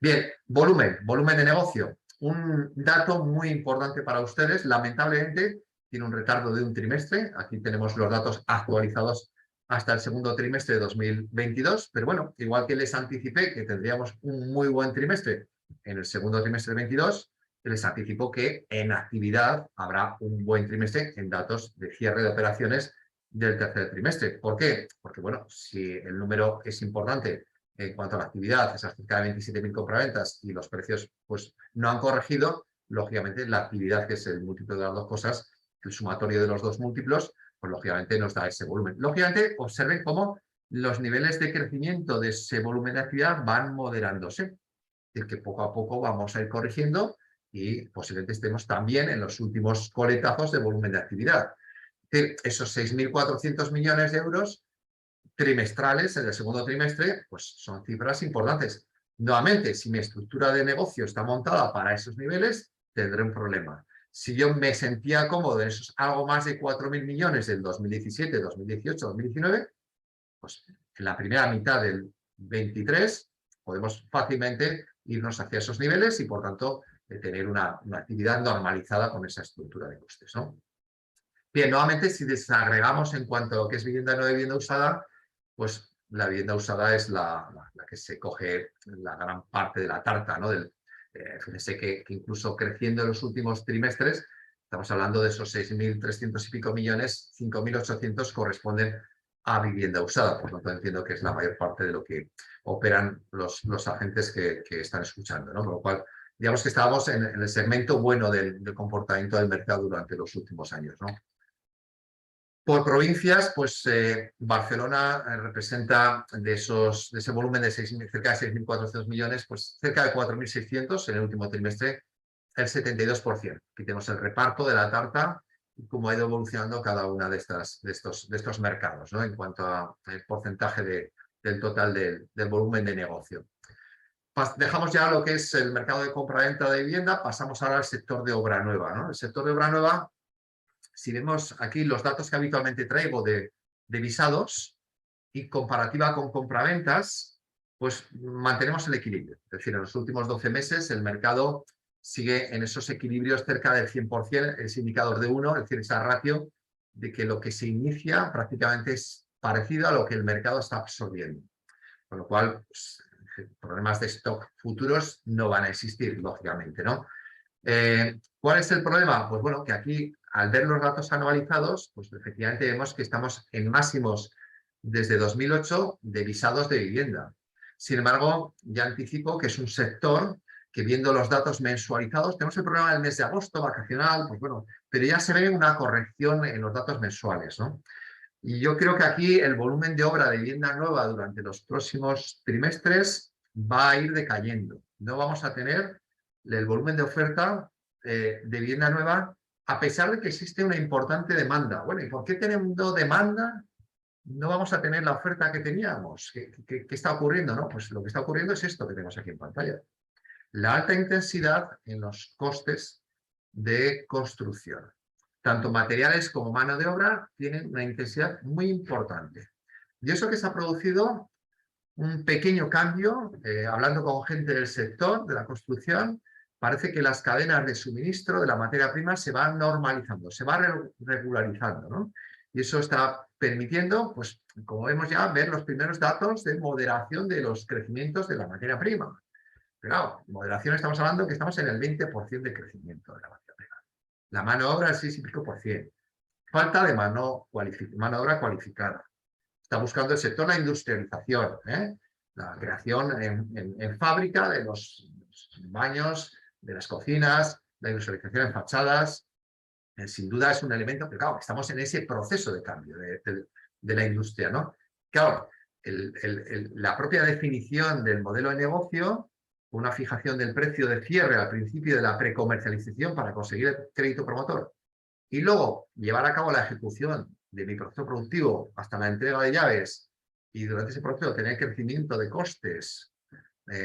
Speaker 3: Bien, volumen de negocio. Un dato muy importante para ustedes, lamentablemente, tiene un retardo de un trimestre. Aquí tenemos los datos actualizados hasta el segundo trimestre de 2022, pero bueno, igual que les anticipé que tendríamos un muy buen trimestre en el segundo trimestre de 22, les anticipo que en actividad habrá un buen trimestre en datos de cierre de operaciones del tercer trimestre. ¿Por qué? Porque bueno, si el número es importante en cuanto a la actividad, esas cerca de 27.000 compraventas y los precios pues no han corregido, lógicamente la actividad, que es el múltiplo de las dos cosas, el sumatorio de los dos múltiplos, pues lógicamente nos da ese volumen. Lógicamente, observen cómo los niveles de crecimiento de ese volumen de actividad van moderándose. Es decir, que poco a poco vamos a ir corrigiendo y posiblemente estemos también en los últimos coletazos de volumen de actividad. Es decir, esos 6.400 millones de euros trimestrales en el segundo trimestre, pues son cifras importantes. Nuevamente, si mi estructura de negocio está montada para esos niveles, tendré un problema. Si yo me sentía cómodo en esos algo más de 4.000 millones del 2017, 2018, 2019, pues en la primera mitad del 23 podemos fácilmente irnos hacia esos niveles y, por tanto, tener una actividad normalizada con esa estructura de costes, ¿no? Bien, nuevamente, si desagregamos en cuanto a lo que es vivienda nueva y vivienda usada, pues la vivienda usada es la que se coge la gran parte de la tarta, ¿no? Fíjense que incluso creciendo en los últimos trimestres, estamos hablando de esos 6.300 y pico millones, 5.800 corresponden a vivienda usada. Por lo tanto, entiendo que es la mayor parte de lo que operan los agentes que están escuchando, ¿no? Por lo cual, digamos que estábamos en el segmento bueno del comportamiento del mercado durante los últimos años, ¿no? Por provincias, pues Barcelona representa de ese volumen de cerca de 6.400 millones, pues cerca de 4.600 en el último trimestre, el 72%. Aquí tenemos el reparto de la tarta y cómo ha ido evolucionando cada una de estos mercados, ¿no? En cuanto al porcentaje del total del volumen de negocio. Dejamos ya lo que es el mercado de compra-venta de vivienda, pasamos ahora al sector de obra nueva, ¿no? El sector de obra nueva, si vemos aquí los datos que habitualmente traigo de visados y comparativa con compraventas, pues mantenemos el equilibrio. Es decir, en los últimos 12 meses el mercado sigue en esos equilibrios cerca del 100%, ese indicador de 1, es decir, esa ratio de que lo que se inicia prácticamente es parecido a lo que el mercado está absorbiendo. Con lo cual, pues, problemas de stock futuros no van a existir, lógicamente, ¿no? ¿Cuál es el problema? Pues bueno, que aquí, al ver los datos anualizados, pues efectivamente vemos que estamos en máximos desde 2008 de visados de vivienda. Sin embargo, ya anticipo que es un sector que, viendo los datos mensualizados, tenemos el problema del mes de agosto, vacacional, pues bueno, pero ya se ve una corrección en los datos mensuales, ¿no? Y yo creo que aquí el volumen de obra de vivienda nueva durante los próximos trimestres va a ir decayendo. No vamos a tener el volumen de oferta de vivienda nueva, a pesar de que existe una importante demanda. Bueno, ¿y por qué teniendo demanda no vamos a tener la oferta que teníamos? ¿Qué está ocurriendo, no? Pues lo que está ocurriendo es esto que tenemos aquí en pantalla. La alta intensidad en los costes de construcción. Tanto materiales como mano de obra tienen una intensidad muy importante. Y eso que se ha producido un pequeño cambio, hablando con gente del sector de la construcción, parece que las cadenas de suministro de la materia prima se van normalizando, se van regularizando, ¿no? Y eso está permitiendo, pues, como vemos ya, ver los primeros datos de moderación de los crecimientos de la materia prima. Pero claro, moderación estamos hablando que estamos en el 20% de crecimiento de la materia prima. La mano de obra el 6 y pico por cien. Falta de mano de obra cualificada. Está buscando el sector la industrialización, la creación en fábrica de los baños, de las cocinas, la industrialización en fachadas. Sin duda es un elemento, pero claro, estamos en ese proceso de cambio de la industria, ¿no? Claro, la propia definición del modelo de negocio, una fijación del precio de cierre al principio de la precomercialización para conseguir el crédito promotor, y luego llevar a cabo la ejecución de mi proceso productivo hasta la entrega de llaves, y durante ese proceso tener crecimiento de costes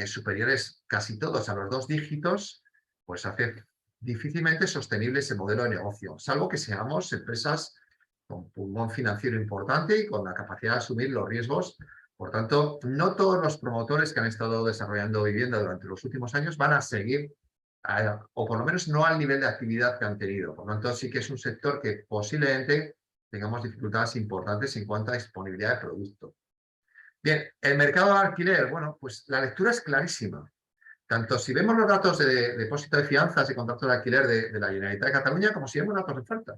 Speaker 3: superiores casi todos a los 2 dígitos, pues hace difícilmente sostenible ese modelo de negocio, salvo que seamos empresas con pulmón financiero importante y con la capacidad de asumir los riesgos. Por tanto, no todos los promotores que han estado desarrollando vivienda durante los últimos años van a seguir, o por lo menos no al nivel de actividad que han tenido. Por lo tanto, sí que es un sector que posiblemente tengamos dificultades importantes en cuanto a disponibilidad de producto. Bien, el mercado de alquiler, bueno, pues la lectura es clarísima. Tanto si vemos los datos de depósito de fianzas y contratos de alquiler de la Generalitat de Cataluña, como si vemos datos de oferta.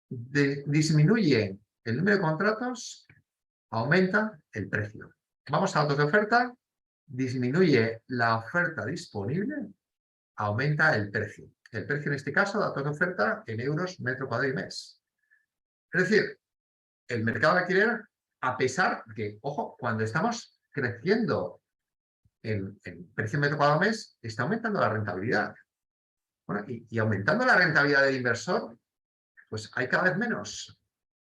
Speaker 3: Disminuye el número de contratos, aumenta el precio. Vamos a datos de oferta, disminuye la oferta disponible, aumenta el precio. El precio en este caso, datos de oferta en euros metro cuadrado y mes. Es decir, el mercado de alquiler, a pesar de que, ojo, cuando estamos creciendo en precio metro cuadrado mes, está aumentando la rentabilidad. Bueno, y aumentando la rentabilidad del inversor, pues hay cada vez menos.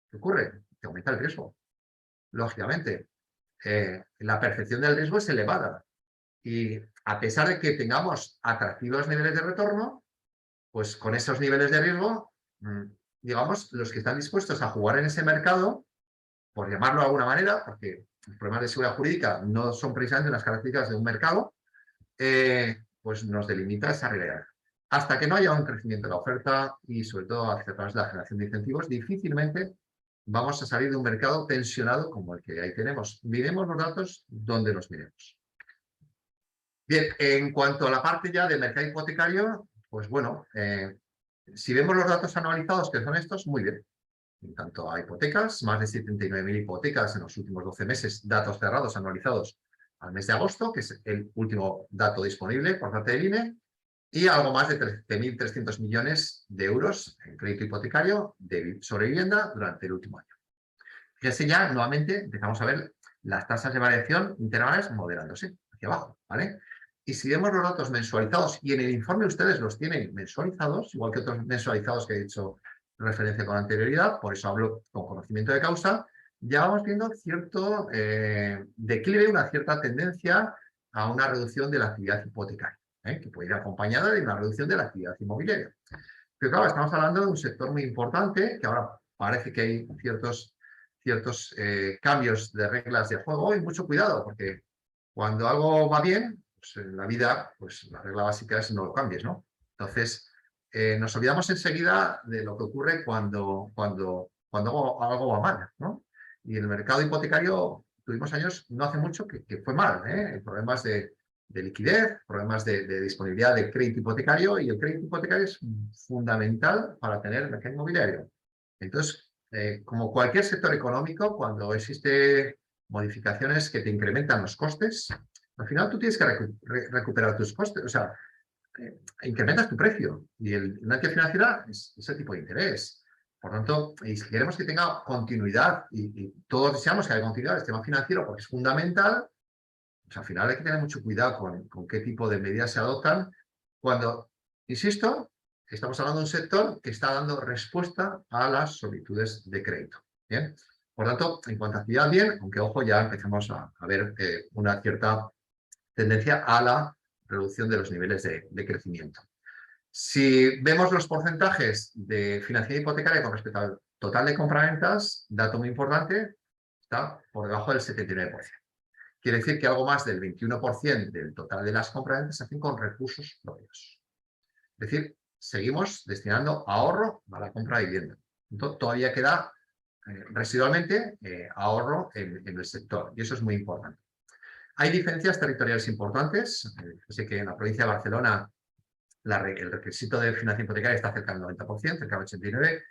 Speaker 3: ¿Qué ocurre? Que aumenta el riesgo. Lógicamente, la percepción del riesgo es elevada. Y a pesar de que tengamos atractivos niveles de retorno, pues con esos niveles de riesgo, digamos, los que están dispuestos a jugar en ese mercado, por llamarlo de alguna manera, porque los problemas de seguridad jurídica no son precisamente unas características de un mercado, pues nos delimita esa realidad. Hasta que no haya un crecimiento de la oferta y sobre todo a través de la generación de incentivos, difícilmente vamos a salir de un mercado tensionado como el que ahí tenemos. Miremos los datos donde los miremos. Bien, en cuanto a la parte ya del mercado hipotecario, pues bueno, si vemos los datos anualizados que son estos, muy bien. En tanto a hipotecas, más de 79.000 hipotecas en los últimos 12 meses, datos cerrados anualizados al mes de agosto, que es el último dato disponible por parte del INE, y algo más de 13.300 millones de euros en crédito hipotecario sobre vivienda durante el último año. Fíjense ya, nuevamente, empezamos a ver las tasas de variación interanuales moderándose hacia abajo, ¿vale? Y si vemos los datos mensualizados, y en el informe ustedes los tienen mensualizados, igual que otros mensualizados que he dicho referencia con anterioridad, por eso hablo con conocimiento de causa, ya vamos viendo cierto declive, una cierta tendencia a una reducción de la actividad hipotecaria, que puede ir acompañada de una reducción de la actividad inmobiliaria. Pero claro, estamos hablando de un sector muy importante, que ahora parece que hay ciertos cambios de reglas de juego, y mucho cuidado, porque cuando algo va bien, pues en la vida, pues la regla básica es no lo cambies, ¿no? Entonces, nos olvidamos enseguida de lo que ocurre cuando algo va mal, ¿no? Y el mercado hipotecario, tuvimos años, no hace mucho, que fue mal, problemas de liquidez, problemas de disponibilidad de crédito hipotecario, y el crédito hipotecario es fundamental para tener el mercado inmobiliario. Entonces, como cualquier sector económico, cuando existe modificaciones que te incrementan los costes, al final tú tienes que recuperar tus costes, o sea, incrementas tu precio, y una entidad financiera es ese tipo de interés. Por tanto, y si queremos que tenga continuidad, y todos deseamos que haya continuidad del sistema financiero porque es fundamental, pues al final hay que tener mucho cuidado con qué tipo de medidas se adoptan cuando, insisto, estamos hablando de un sector que está dando respuesta a las solicitudes de crédito. ¿Bien? Por tanto, en cuanto a actividad, bien, aunque ojo, ya empezamos a ver una cierta tendencia a la reducción de los niveles de crecimiento. Si vemos los porcentajes de financiación hipotecaria con respecto al total de compraventas, dato muy importante, está por debajo del 79%. Quiere decir que algo más del 21% del total de las compraventas se hacen con recursos propios. Es decir, seguimos destinando ahorro a la compra de vivienda. Entonces, todavía queda residualmente ahorro en el sector, y eso es muy importante. Hay diferencias territoriales importantes. Sé que en la provincia de Barcelona el requisito de financiación hipotecaria está cerca del 90%, cerca del 89%,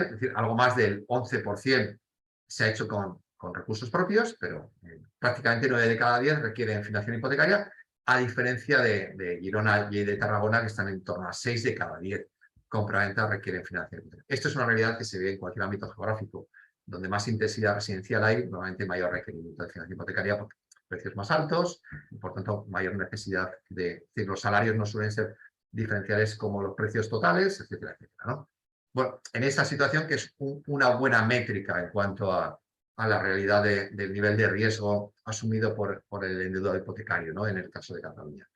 Speaker 3: es decir, algo más del 11% se ha hecho con recursos propios, pero prácticamente 9 de cada 10 requieren financiación hipotecaria, a diferencia de Girona y de Tarragona, que están en torno a 6 de cada 10 compraventas requieren financiación hipotecaria. Esto es una realidad que se ve en cualquier ámbito geográfico. Donde más intensidad residencial hay, normalmente mayor requerimiento de financiación hipotecaria, porque precios más altos, y por tanto mayor necesidad de decir, los salarios no suelen ser diferenciales como los precios totales, etcétera, etcétera, ¿no? Bueno, en esta situación, que es una buena métrica en cuanto a la realidad del nivel de riesgo asumido por el endeudado hipotecario, ¿no? En el caso de Cataluña.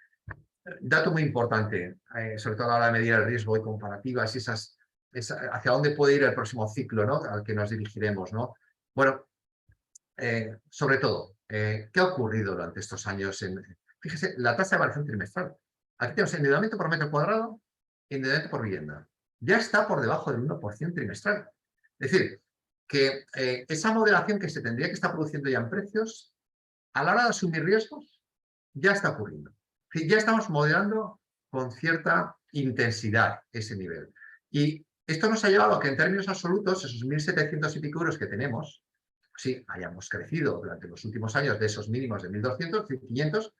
Speaker 3: Dato muy importante, sobre todo a la hora de medir el riesgo y comparativas, hacia dónde puede ir el próximo ciclo, ¿no? Al que nos dirigiremos, ¿no? Bueno, sobre todo, ¿qué ha ocurrido durante estos años? Fíjese, la tasa de variación trimestral. Aquí tenemos endeudamiento por metro cuadrado y endeudamiento por vivienda. Ya está por debajo del 1% trimestral. Es decir, que esa moderación que se tendría que estar produciendo ya en precios, a la hora de asumir riesgos, ya está ocurriendo. Es decir, ya estamos moderando con cierta intensidad ese nivel. Y esto nos ha llevado a que en términos absolutos, esos 1.700 y pico euros que tenemos, sí, hayamos crecido durante los últimos años de esos mínimos de 1.200, 1.500,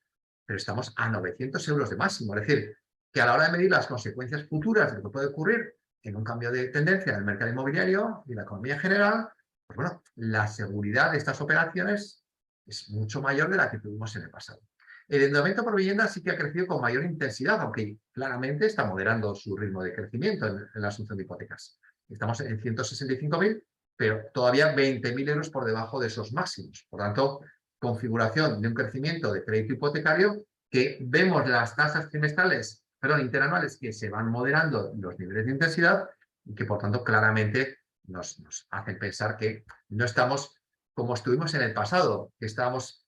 Speaker 3: pero estamos a 900 euros de máximo. Es decir, que a la hora de medir las consecuencias futuras de lo que puede ocurrir en un cambio de tendencia en el mercado inmobiliario y la economía en general, pues bueno, la seguridad de estas operaciones es mucho mayor de la que tuvimos en el pasado. El endeudamiento por vivienda sí que ha crecido con mayor intensidad, aunque claramente está moderando su ritmo de crecimiento en la asunción de hipotecas. Estamos en 165.000, pero todavía 20.000 euros por debajo de esos máximos. Por tanto, configuración de un crecimiento de crédito hipotecario que vemos las tasas trimestrales, perdón, interanuales que se van moderando los niveles de intensidad y que por tanto claramente nos hacen pensar que no estamos como estuvimos en el pasado, que estábamos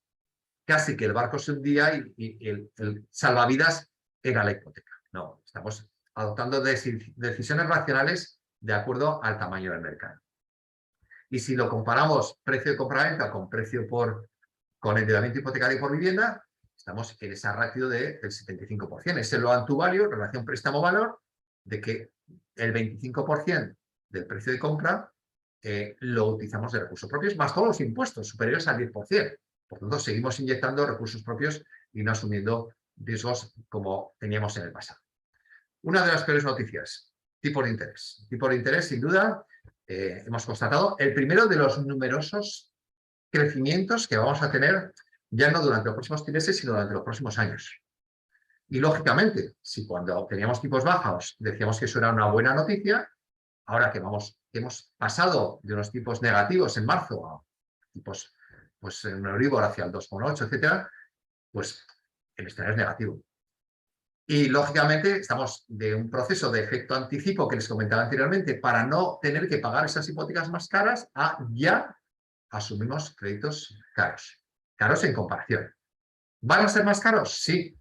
Speaker 3: casi que el barco se hundía y el salvavidas era la hipoteca. No, estamos adoptando decisiones racionales de acuerdo al tamaño del mercado. Y si lo comparamos precio de compraventa con precio con endeudamiento hipotecario por vivienda, estamos en esa ratio del 75%. Es el loan to value, relación préstamo-valor, de que el 25% del precio de compra lo utilizamos de recursos propios, más todos los impuestos superiores al 10%. Por tanto, seguimos inyectando recursos propios y no asumiendo riesgos como teníamos en el pasado. Una de las peores noticias, tipo de interés. Tipo de interés, sin duda, hemos constatado el primero de los numerosos crecimientos que vamos a tener ya no durante los próximos trimestres, sino durante los próximos años. Y lógicamente, si cuando teníamos tipos bajos decíamos que eso era una buena noticia, ahora que hemos pasado de unos tipos negativos en marzo a tipos, pues en Euribor hacia el 2,8, etcétera, pues el escenario es negativo. Y lógicamente estamos de un proceso de efecto anticipo que les comentaba anteriormente para no tener que pagar esas hipotecas más caras a ya asumimos créditos caros. Caros en comparación. ¿Van a ser más caros? Sí.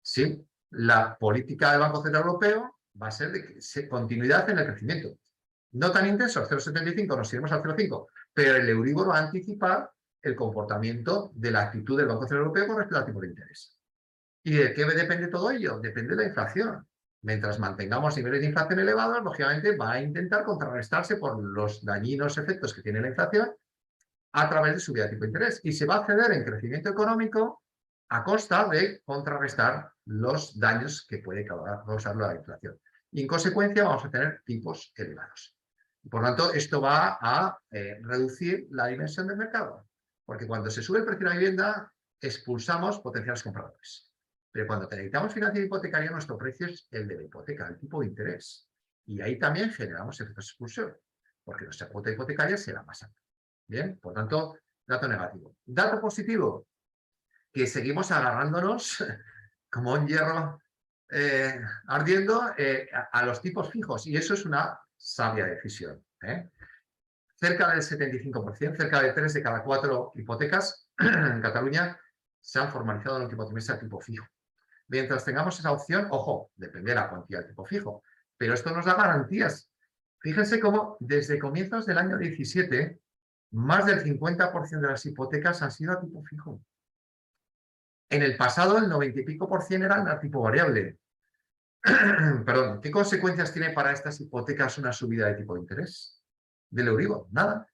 Speaker 3: Sí. La política del Banco Central Europeo va a ser de continuidad en el crecimiento. No tan intenso, al 0,75 nos iremos al 0,5, pero el Euribor va a anticipar el comportamiento de la actitud del Banco Central Europeo con respecto al tipo de interés. ¿Y de qué depende todo ello? Depende de la inflación. Mientras mantengamos niveles de inflación elevados, lógicamente va a intentar contrarrestarse por los dañinos efectos que tiene la inflación a través de subida de tipo de interés. Y se va a ceder en crecimiento económico a costa de contrarrestar los daños que puede causar la inflación. Y en consecuencia vamos a tener tipos elevados. Por lo tanto, esto va a reducir la dimensión del mercado. Porque cuando se sube el precio de la vivienda, expulsamos potenciales compradores. Pero cuando necesitamos financiación hipotecaria, nuestro precio es el de la hipoteca, el tipo de interés. Y ahí también generamos efectos de expulsión, porque nuestra cuota hipotecaria será más alta. Bien, por tanto, dato negativo. Dato positivo, que seguimos agarrándonos como un hierro ardiendo a los tipos fijos. Y eso es una sabia decisión. Cerca del 75%, cerca de 3 de cada 4 hipotecas en Cataluña se han formalizado en el último trimestre a tipo fijo. Mientras tengamos esa opción, ojo, depende de la cuantía de tipo fijo, pero esto nos da garantías. Fíjense cómo desde comienzos del año 17, más del 50% de las hipotecas han sido a tipo fijo. En el pasado, el 90 y pico % eran a tipo variable. Perdón, ¿qué consecuencias tiene para estas hipotecas una subida de tipo de interés? Del Euribor, nada.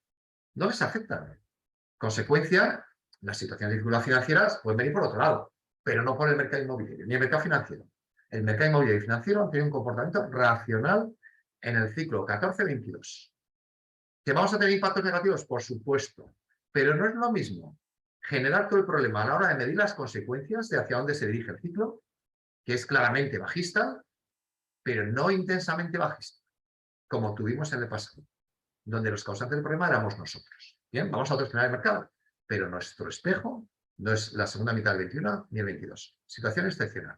Speaker 3: No les afecta. Consecuencia, las situaciones de dificultad financieras pueden venir por otro lado, pero no por el mercado inmobiliario, ni el mercado financiero. El mercado inmobiliario y financiero han tenido un comportamiento racional en el ciclo 14-22. ¿Que vamos a tener impactos negativos? Por supuesto, pero no es lo mismo generar todo el problema a la hora de medir las consecuencias de hacia dónde se dirige el ciclo, que es claramente bajista, pero no intensamente bajista, como tuvimos en el pasado, donde los causantes del problema éramos nosotros. Bien, vamos a otro escenario del mercado, pero nuestro espejo no es la segunda mitad del 21 ni el 22. Situación excepcional.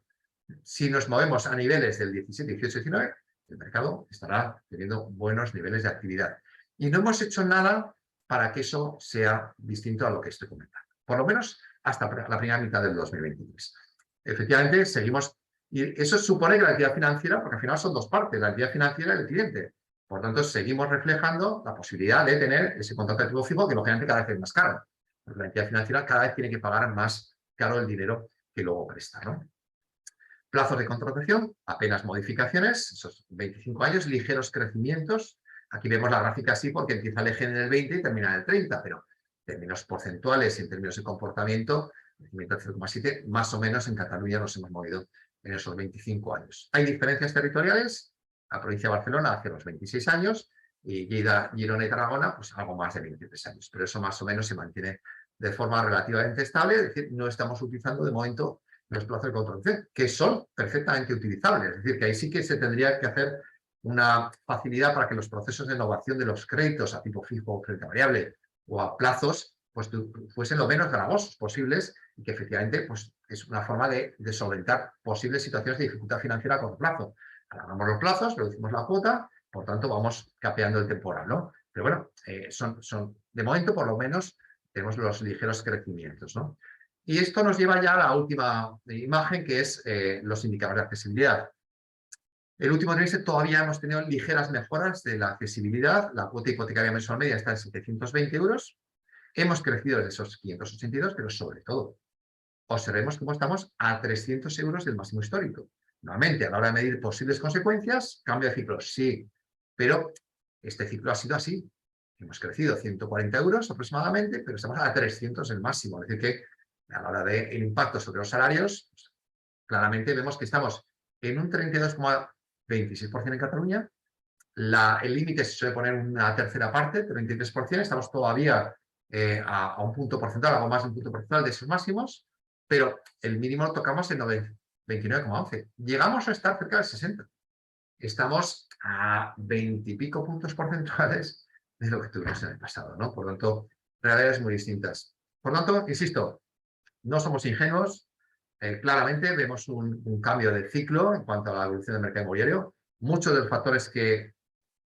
Speaker 3: Si nos movemos a niveles del 17, 18, 19, el mercado estará teniendo buenos niveles de actividad. Y no hemos hecho nada para que eso sea distinto a lo que estoy comentando. Por lo menos hasta la primera mitad del 2023. Efectivamente, seguimos. Y eso supone que la actividad financiera, porque al final son dos partes, la actividad financiera y el cliente. Por tanto, seguimos reflejando la posibilidad de tener ese contrato de tipo fijo que lógicamente cada vez es más caro. Porque la entidad financiera cada vez tiene que pagar más caro el dinero que luego presta, ¿no? Plazos de contratación, apenas modificaciones, esos 25 años, ligeros crecimientos. Aquí vemos la gráfica así porque empieza el eje en el 20 y termina en el 30, pero en términos porcentuales y en términos de comportamiento, crecimiento del 0,7, más o menos en Cataluña nos hemos movido en esos 25 años. Hay diferencias territoriales. La provincia de Barcelona hace los 26 años y Lleida, Girona y Tarragona, pues algo más de 23 años. Pero eso más o menos se mantiene de forma relativamente estable, es decir, no estamos utilizando de momento los plazos de contratación, que son perfectamente utilizables. Es decir, que ahí sí que se tendría que hacer una facilidad para que los procesos de innovación de los créditos a tipo fijo o frente a variable o a plazos pues fuesen lo menos gravosos posibles y que efectivamente pues es una forma de solventar posibles situaciones de dificultad financiera a corto plazo. Alargamos los plazos, reducimos la cuota, por tanto vamos capeando el temporal, ¿no? Pero bueno, de momento por lo menos tenemos los ligeros crecimientos, ¿no? Y esto nos lleva ya a la última imagen, que es los indicadores de accesibilidad. El último trimestre todavía hemos tenido ligeras mejoras de la accesibilidad. La cuota hipotecaria mensual media está en 720 euros. Hemos crecido desde esos 582, pero sobre todo, observemos cómo estamos a 300 euros del máximo histórico. Nuevamente, a la hora de medir posibles consecuencias, cambio de ciclo, sí, pero este ciclo ha sido así. Hemos crecido 140 euros aproximadamente, pero estamos a 300 el máximo. Es decir, que a la hora del impacto sobre los salarios, pues, claramente vemos que estamos en un 32,26% en Cataluña. El límite se suele poner una tercera parte, 33%. Estamos todavía a un punto porcentual, algo más de un punto porcentual de esos máximos, pero el mínimo lo tocamos en 29,11. Llegamos a estar cerca del 60. Estamos a 20 y pico puntos porcentuales de lo que tuvimos en el pasado, ¿no? Por lo tanto, realidades muy distintas. Por lo tanto, insisto, no somos ingenuos. Claramente vemos un cambio de ciclo en cuanto a la evolución del mercado inmobiliario. Muchos de los factores que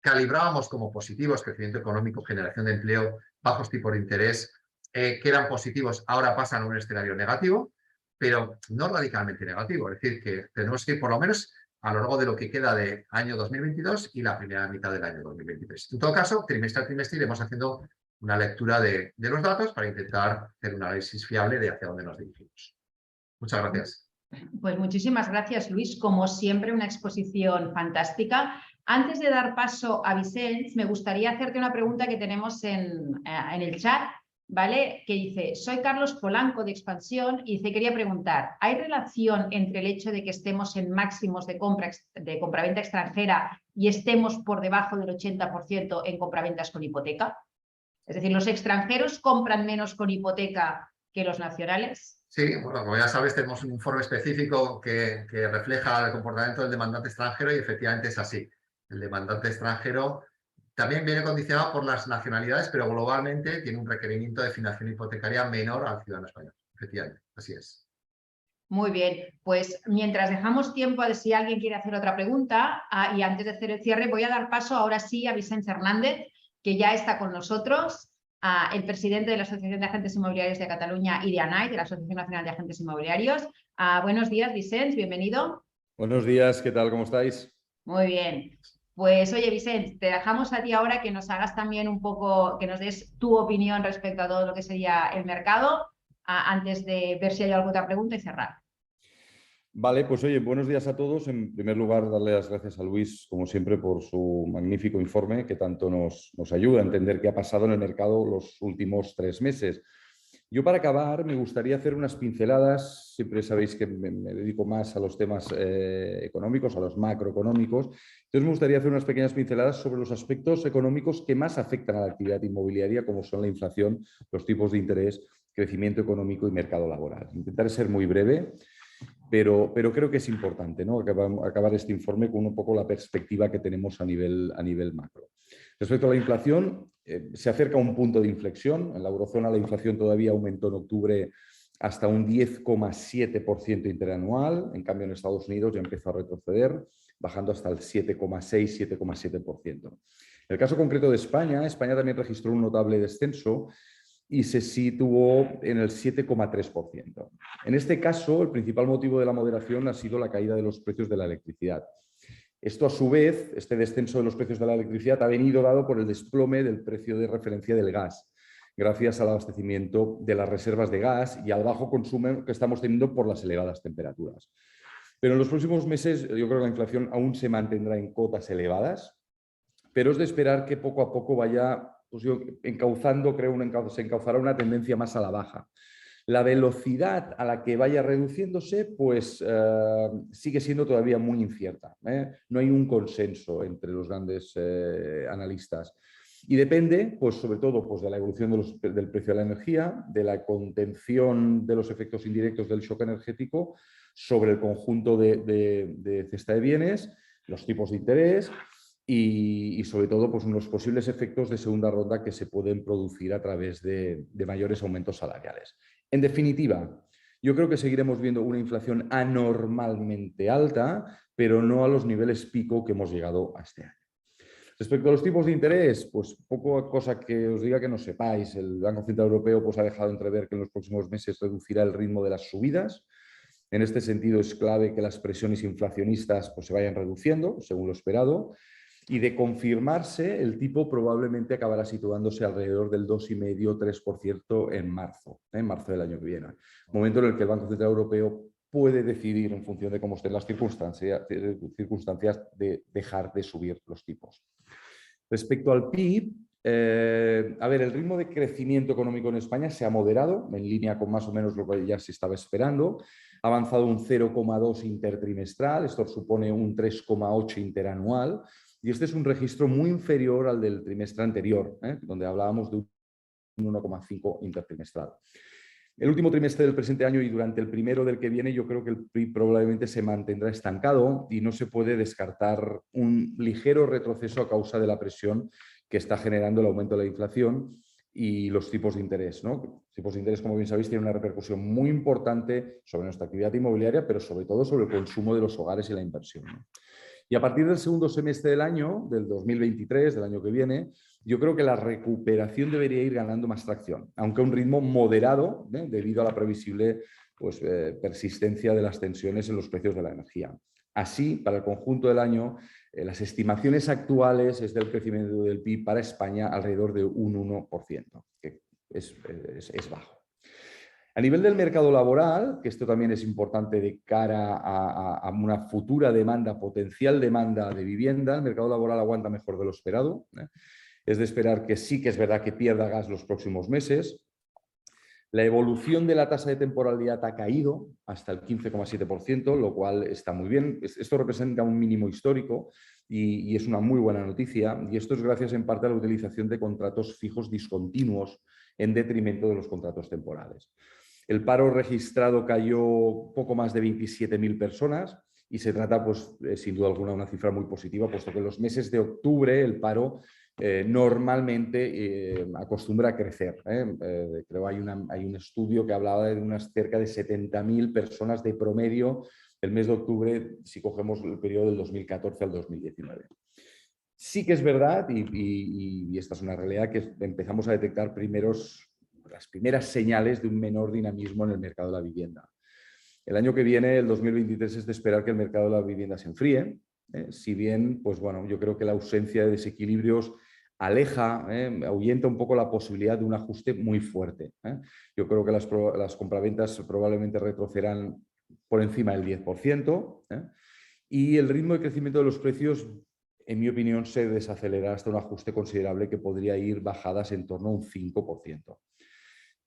Speaker 3: calibrábamos como positivos, crecimiento económico, generación de empleo, bajos tipos de interés, que eran positivos, ahora pasan a un escenario negativo, pero no radicalmente negativo. Es decir, que tenemos que ir por lo menos a lo largo de lo que queda de año 2022 y la primera mitad del año 2023. En todo caso, trimestre a trimestre iremos haciendo una lectura de los datos para intentar hacer un análisis fiable de hacia dónde nos dirigimos. Muchas gracias.
Speaker 1: Pues muchísimas gracias, Luis. Como siempre, una exposición fantástica. Antes de dar paso a Vicente, me gustaría hacerte una pregunta que tenemos en el chat, ¿vale? Que dice, soy Carlos Polanco de Expansión y dice, quería preguntar, ¿hay relación entre el hecho de que estemos en máximos de compraventa extranjera y estemos por debajo del 80% en compraventas con hipoteca? Es decir, ¿los extranjeros compran menos con hipoteca que los nacionales?
Speaker 3: Sí, bueno, como ya sabes, tenemos un informe específico que refleja el comportamiento del demandante extranjero y efectivamente es así. El demandante extranjero también viene condicionado por las nacionalidades, pero globalmente tiene un requerimiento de financiación hipotecaria menor al ciudadano español. Efectivamente, así es.
Speaker 1: Muy bien, pues mientras dejamos tiempo a ver si alguien quiere hacer otra pregunta y antes de hacer el cierre voy a dar paso ahora sí a Vicente Hernández, que ya está con nosotros. El presidente de la Asociación de Agentes Inmobiliarios de Cataluña y de ANAI, de la Asociación Nacional de Agentes Inmobiliarios. Buenos días, Vicente, bienvenido.
Speaker 4: Buenos días, ¿qué tal? ¿Cómo estáis?
Speaker 1: Muy bien. Pues oye, Vicente, te dejamos a ti ahora que nos hagas también un poco, que nos des tu opinión respecto a todo lo que sería el mercado, antes de ver si hay alguna otra pregunta y cerrar.
Speaker 4: Vale, pues oye, buenos días a todos. En primer lugar, darle las gracias a Luis, como siempre, por su magnífico informe que tanto nos ayuda a entender qué ha pasado en el mercado los últimos 3 meses. Yo, para acabar, me gustaría hacer unas pinceladas. Siempre sabéis que me dedico más a los temas económicos, a los macroeconómicos. Entonces, me gustaría hacer unas pequeñas pinceladas sobre los aspectos económicos que más afectan a la actividad inmobiliaria, como son la inflación, los tipos de interés, crecimiento económico y mercado laboral. Intentaré ser muy breve. Pero creo que es importante, ¿no? acabar este informe con un poco la perspectiva que tenemos a nivel macro. Respecto a la inflación, se acerca a un punto de inflexión. En la eurozona la inflación todavía aumentó en octubre hasta un 10,7% interanual. En cambio, en Estados Unidos ya empezó a retroceder, bajando hasta el 7,6-7,7%. En el caso concreto de España, España también registró un notable descenso y se situó en el 7,3%. En este caso, el principal motivo de la moderación ha sido la caída de los precios de la electricidad. Esto, a su vez, este descenso de los precios de la electricidad ha venido dado por el desplome del precio de referencia del gas, gracias al abastecimiento de las reservas de gas y al bajo consumo que estamos teniendo por las elevadas temperaturas. Pero en los próximos meses yo creo que la inflación aún se mantendrá en cotas elevadas, pero es de esperar que poco a poco vaya encauzando, se encauzará una tendencia más a la baja. La velocidad a la que vaya reduciéndose, pues sigue siendo todavía muy incierta. No hay un consenso entre los grandes analistas. Y depende, pues, sobre todo, pues, de la evolución del precio de la energía, de la contención de los efectos indirectos del shock energético sobre el conjunto de cesta de bienes, los tipos de interés y sobre todo, pues, los posibles efectos de segunda ronda que se pueden producir a través de mayores aumentos salariales. En definitiva, Yo creo que seguiremos viendo una inflación anormalmente alta, pero no a los niveles pico que hemos llegado a este año. Respecto a los tipos de interés, pues poco cosa que os diga que no sepáis. El Banco Central Europeo pues, ha dejado entrever que en los próximos meses reducirá el ritmo de las subidas. En este sentido es clave que las presiones inflacionistas pues, se vayan reduciendo, según lo esperado. Y de confirmarse, el tipo probablemente acabará situándose alrededor del 2,5-3% en marzo del año que viene. Momento en el que el Banco Central Europeo puede decidir, en función de cómo estén las circunstancias de dejar de subir los tipos. Respecto al PIB, el ritmo de crecimiento económico en España se ha moderado, en línea con más o menos lo que ya se estaba esperando. Ha avanzado un 0,2 intertrimestral, esto supone un 3,8 interanual, y este es un registro muy inferior al del trimestre anterior, donde hablábamos de un 1,5 intertrimestral. El último trimestre del presente año y durante el primero del que viene, yo creo que el PIB probablemente se mantendrá estancado y no se puede descartar un ligero retroceso a causa de la presión que está generando el aumento de la inflación y los tipos de interés, ¿no? Los tipos de interés, como bien sabéis, tienen una repercusión muy importante sobre nuestra actividad inmobiliaria, pero sobre todo sobre el consumo de los hogares y la inversión, ¿no? Y a partir del segundo semestre del año, del 2023, del año que viene, yo creo que la recuperación debería ir ganando más tracción, aunque a un ritmo moderado, debido a la previsible persistencia de las tensiones en los precios de la energía. Así, para el conjunto del año, las estimaciones actuales es del crecimiento del PIB para España alrededor de un 1%, que es bajo. A nivel del mercado laboral, que esto también es importante de cara a una futura demanda, potencial demanda de vivienda, el mercado laboral aguanta mejor de lo esperado. Es de esperar que sí que es verdad que pierda gas los próximos meses. La evolución de la tasa de temporalidad ha caído hasta el 15,7%, lo cual está muy bien. Esto representa un mínimo histórico y es una muy buena noticia. Y esto es gracias en parte a la utilización de contratos fijos discontinuos en detrimento de los contratos temporales. El paro registrado cayó poco más de 27.000 personas y se trata, pues, sin duda alguna, una cifra muy positiva, puesto que en los meses de octubre el paro normalmente acostumbra a crecer. Creo hay un estudio que hablaba de unas cerca de 70.000 personas de promedio el mes de octubre, si cogemos el periodo del 2014 al 2019. Sí que es verdad, y esta es una realidad, que empezamos a detectar las primeras señales de un menor dinamismo en el mercado de la vivienda. El año que viene, el 2023, es de esperar que el mercado de la vivienda se enfríe, si bien, pues bueno, yo creo que la ausencia de desequilibrios ahuyenta un poco la posibilidad de un ajuste muy fuerte. Yo creo que las compraventas probablemente retrocederán por encima del 10%, y el ritmo de crecimiento de los precios, en mi opinión, se desacelerará hasta un ajuste considerable que podría ir bajadas en torno a un 5%.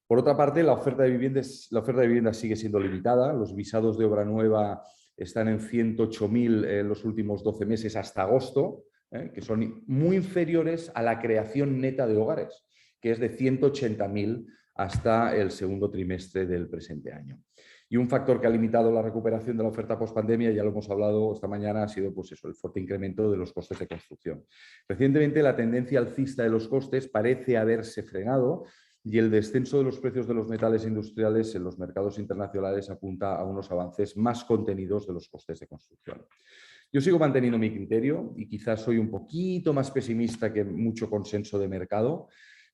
Speaker 4: Por otra parte, la oferta de vivienda sigue siendo limitada. Los visados de obra nueva están en 108.000 en los últimos 12 meses hasta agosto, que son muy inferiores a la creación neta de hogares, que es de 180.000 hasta el segundo trimestre del presente año. Y un factor que ha limitado la recuperación de la oferta post-pandemia, ya lo hemos hablado esta mañana, ha sido, pues eso, el fuerte incremento de los costes de construcción. Recientemente, la tendencia alcista de los costes parece haberse frenado, y el descenso de los precios de los metales industriales en los mercados internacionales apunta a unos avances más contenidos de los costes de construcción. Yo sigo manteniendo mi criterio y quizás soy un poquito más pesimista que mucho consenso de mercado,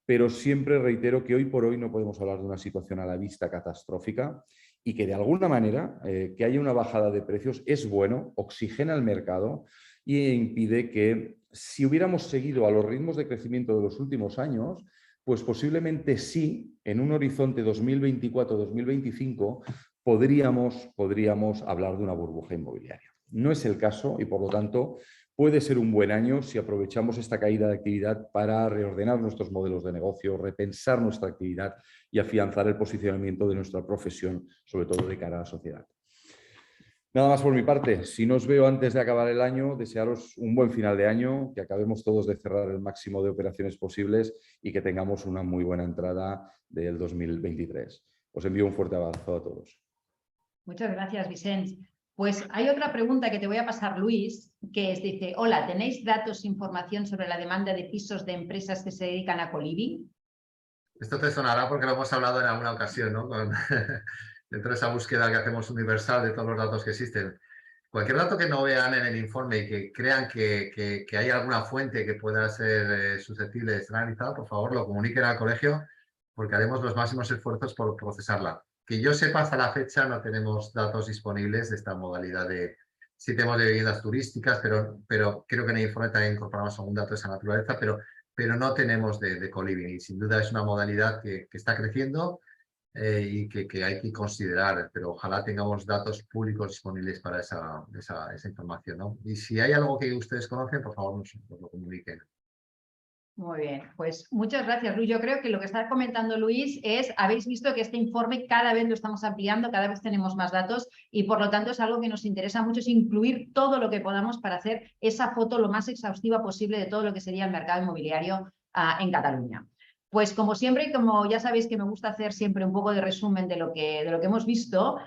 Speaker 4: pero siempre reitero que hoy por hoy no podemos hablar de una situación a la vista catastrófica y que de alguna manera que haya una bajada de precios es bueno, oxigena el mercado e impide que, si hubiéramos seguido a los ritmos de crecimiento de los últimos años, pues posiblemente sí, en un horizonte 2024-2025, podríamos hablar de una burbuja inmobiliaria. No es el caso y, por lo tanto, puede ser un buen año si aprovechamos esta caída de actividad para reordenar nuestros modelos de negocio, repensar nuestra actividad y afianzar el posicionamiento de nuestra profesión, sobre todo de cara a la sociedad. Nada más por mi parte. Si no os veo antes de acabar el año, desearos un buen final de año, que acabemos todos de cerrar el máximo de operaciones posibles y que tengamos una muy buena entrada del 2023. Os envío un fuerte abrazo a todos.
Speaker 1: Muchas gracias, Vicente. Pues hay otra pregunta que te voy a pasar, Luis, que dice: hola, ¿tenéis datos e información sobre la demanda de pisos de empresas que se dedican a co-living?
Speaker 3: Esto te sonará porque lo hemos hablado en alguna ocasión, ¿no? dentro de esa búsqueda que hacemos universal de todos los datos que existen, cualquier dato que no vean en el informe y que crean que hay alguna fuente que pueda ser susceptible de ser analizada, por favor lo comuniquen al colegio porque haremos los máximos esfuerzos por procesarla. Que yo sepa, hasta la fecha no tenemos datos disponibles de esta modalidad de... Sí tenemos de viviendas turísticas, pero creo que en el informe también incorporamos algún dato de esa naturaleza, pero no tenemos de co-living. Y sin duda es una modalidad que está creciendo y que hay que considerar, pero ojalá tengamos datos públicos disponibles para esa información, ¿no? Y si hay algo que ustedes conocen, por favor nos lo comuniquen.
Speaker 1: Muy bien, pues muchas gracias, Luis. Yo creo que lo que está comentando Luis es, habéis visto que este informe cada vez lo estamos ampliando, cada vez tenemos más datos y por lo tanto es algo que nos interesa mucho, es incluir todo lo que podamos para hacer esa foto lo más exhaustiva posible de todo lo que sería el mercado inmobiliario en Cataluña. Pues como siempre, y como ya sabéis que me gusta hacer siempre un poco de resumen de lo que hemos visto,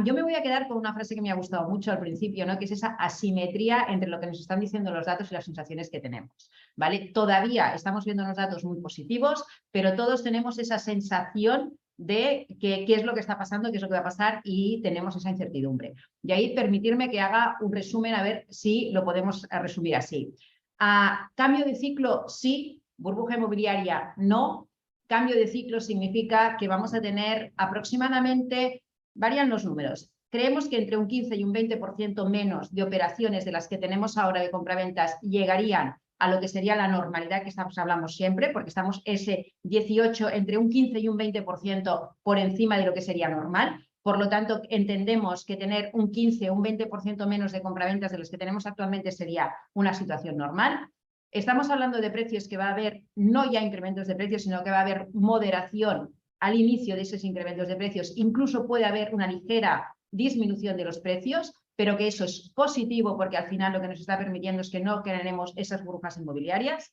Speaker 1: yo me voy a quedar con una frase que me ha gustado mucho al principio, ¿no? Que es esa asimetría entre lo que nos están diciendo los datos y las sensaciones que tenemos, ¿vale? Todavía estamos viendo unos datos muy positivos, pero todos tenemos esa sensación de qué es lo que está pasando, qué es lo que va a pasar y tenemos esa incertidumbre. Y ahí permitirme que haga un resumen a ver si lo podemos resumir así. Cambio de ciclo, sí. Burbuja inmobiliaria, no. Cambio de ciclo significa que vamos a tener aproximadamente, varían los números, creemos que entre un 15 y un 20% menos de operaciones de las que tenemos ahora de compraventas llegarían a lo que sería la normalidad que hablamos siempre, porque estamos ese 18, entre un 15 y un 20% por encima de lo que sería normal. Por lo tanto, entendemos que tener un 15 o un 20% menos de compraventas de las que tenemos actualmente sería una situación normal. Estamos hablando de precios que va a haber, no ya incrementos de precios, sino que va a haber moderación al inicio de esos incrementos de precios. Incluso puede haber una ligera disminución de los precios, pero que eso es positivo porque al final lo que nos está permitiendo es que no generemos esas burbujas inmobiliarias.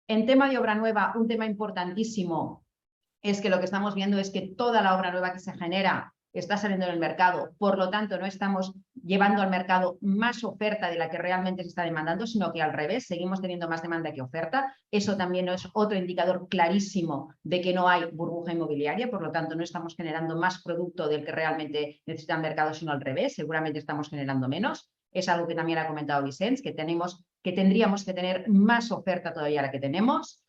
Speaker 1: En tema de obra nueva, un tema importantísimo es que lo que estamos viendo es que toda la obra nueva que se genera está saliendo en el mercado, por lo tanto no estamos llevando al mercado más oferta de la que realmente se está demandando, sino que al revés, seguimos teniendo más demanda que oferta. Eso también es otro indicador clarísimo de que no hay burbuja inmobiliaria, por lo tanto no estamos generando más producto del que realmente necesita el mercado, sino al revés, seguramente estamos generando menos. Es algo que también ha comentado Vicens, que tendríamos que tener más oferta todavía de la que tenemos.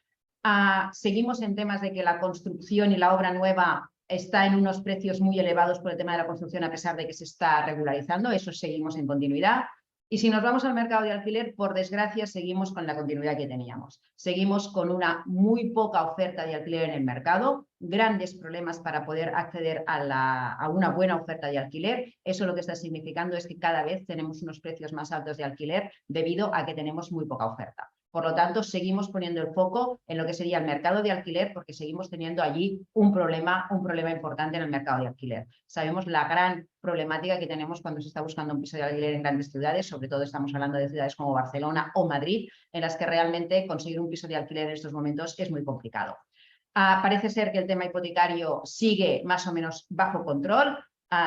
Speaker 1: Seguimos en temas de que la construcción y la obra nueva está en unos precios muy elevados por el tema de la construcción a pesar de que se está regularizando, eso seguimos en continuidad. Y si nos vamos al mercado de alquiler, por desgracia, seguimos con la continuidad que teníamos. Seguimos con una muy poca oferta de alquiler en el mercado, grandes problemas para poder acceder a una buena oferta de alquiler. Eso lo que está significando es que cada vez tenemos unos precios más altos de alquiler debido a que tenemos muy poca oferta. Por lo tanto, seguimos poniendo el foco en lo que sería el mercado de alquiler porque seguimos teniendo allí un problema importante en el mercado de alquiler. Sabemos la gran problemática que tenemos cuando se está buscando un piso de alquiler en grandes ciudades, sobre todo estamos hablando de ciudades como Barcelona o Madrid, en las que realmente conseguir un piso de alquiler en estos momentos es muy complicado. Parece ser que el tema hipotecario sigue más o menos bajo control.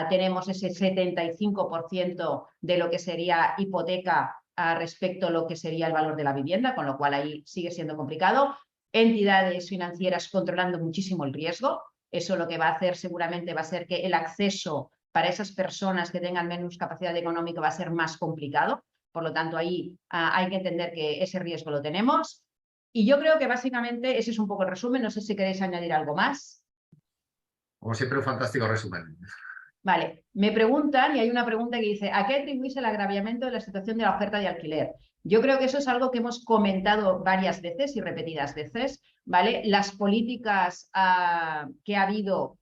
Speaker 1: Tenemos ese 75% de lo que sería hipoteca respecto a lo que sería el valor de la vivienda, con lo cual ahí sigue siendo complicado. Entidades financieras controlando muchísimo el riesgo. Eso lo que va a hacer seguramente va a ser que el acceso para esas personas que tengan menos capacidad económica va a ser más complicado. Por lo tanto, ahí hay que entender que ese riesgo lo tenemos. Y yo creo que básicamente ese es un poco el resumen. No sé si queréis añadir algo más.
Speaker 3: Como siempre, un fantástico resumen.
Speaker 1: Vale, me preguntan, y hay una pregunta que dice, ¿a qué atribuís el agraviamiento de la situación de la oferta de alquiler? Yo creo que eso es algo que hemos comentado varias veces y repetidas veces, ¿vale? Las políticas que ha habido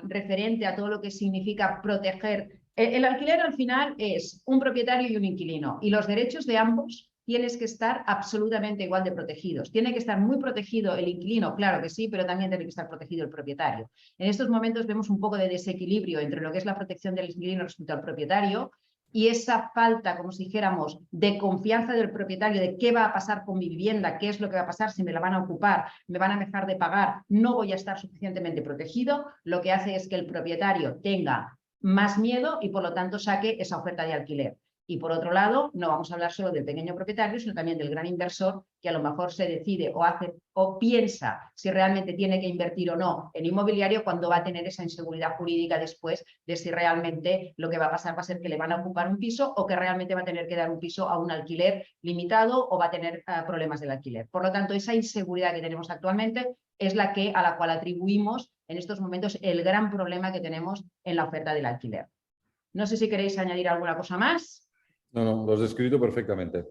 Speaker 1: referente a todo lo que significa proteger. El alquiler al final es un propietario y un inquilino, y los derechos de ambos tienes que estar absolutamente igual de protegidos. Tiene que estar muy protegido el inquilino, claro que sí, pero también tiene que estar protegido el propietario. En estos momentos vemos un poco de desequilibrio entre lo que es la protección del inquilino respecto al propietario y esa falta, como si dijéramos, de confianza del propietario de qué va a pasar con mi vivienda, qué es lo que va a pasar, si me la van a ocupar, me van a dejar de pagar, no voy a estar suficientemente protegido, lo que hace es que el propietario tenga más miedo y por lo tanto saque esa oferta de alquiler. Y por otro lado, no vamos a hablar solo del pequeño propietario, sino también del gran inversor que a lo mejor se decide o hace o piensa si realmente tiene que invertir o no en inmobiliario cuando va a tener esa inseguridad jurídica después de si realmente lo que va a pasar va a ser que le van a ocupar un piso o que realmente va a tener que dar un piso a un alquiler limitado o va a tener problemas del alquiler. Por lo tanto, esa inseguridad que tenemos actualmente es a la cual atribuimos en estos momentos el gran problema que tenemos en la oferta del alquiler. No sé si queréis añadir alguna cosa más.
Speaker 4: No, lo has descrito perfectamente.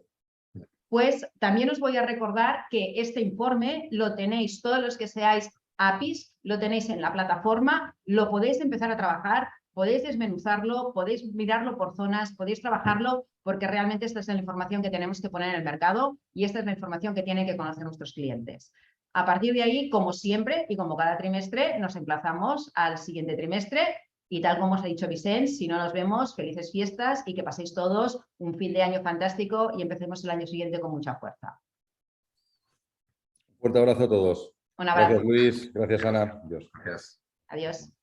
Speaker 1: Pues también os voy a recordar que este informe lo tenéis, todos los que seáis APIs, lo tenéis en la plataforma, lo podéis empezar a trabajar, podéis desmenuzarlo, podéis mirarlo por zonas, podéis trabajarlo, porque realmente esta es la información que tenemos que poner en el mercado y esta es la información que tienen que conocer nuestros clientes. A partir de ahí, como siempre y como cada trimestre, nos emplazamos al siguiente trimestre. Y tal como os ha dicho Vicente, si no nos vemos, felices fiestas y que paséis todos un fin de año fantástico y empecemos el año siguiente con mucha fuerza.
Speaker 4: Un fuerte abrazo a todos.
Speaker 1: Un abrazo.
Speaker 4: Gracias, Luis. Gracias, Ana. Adiós.
Speaker 3: Gracias.
Speaker 1: Adiós.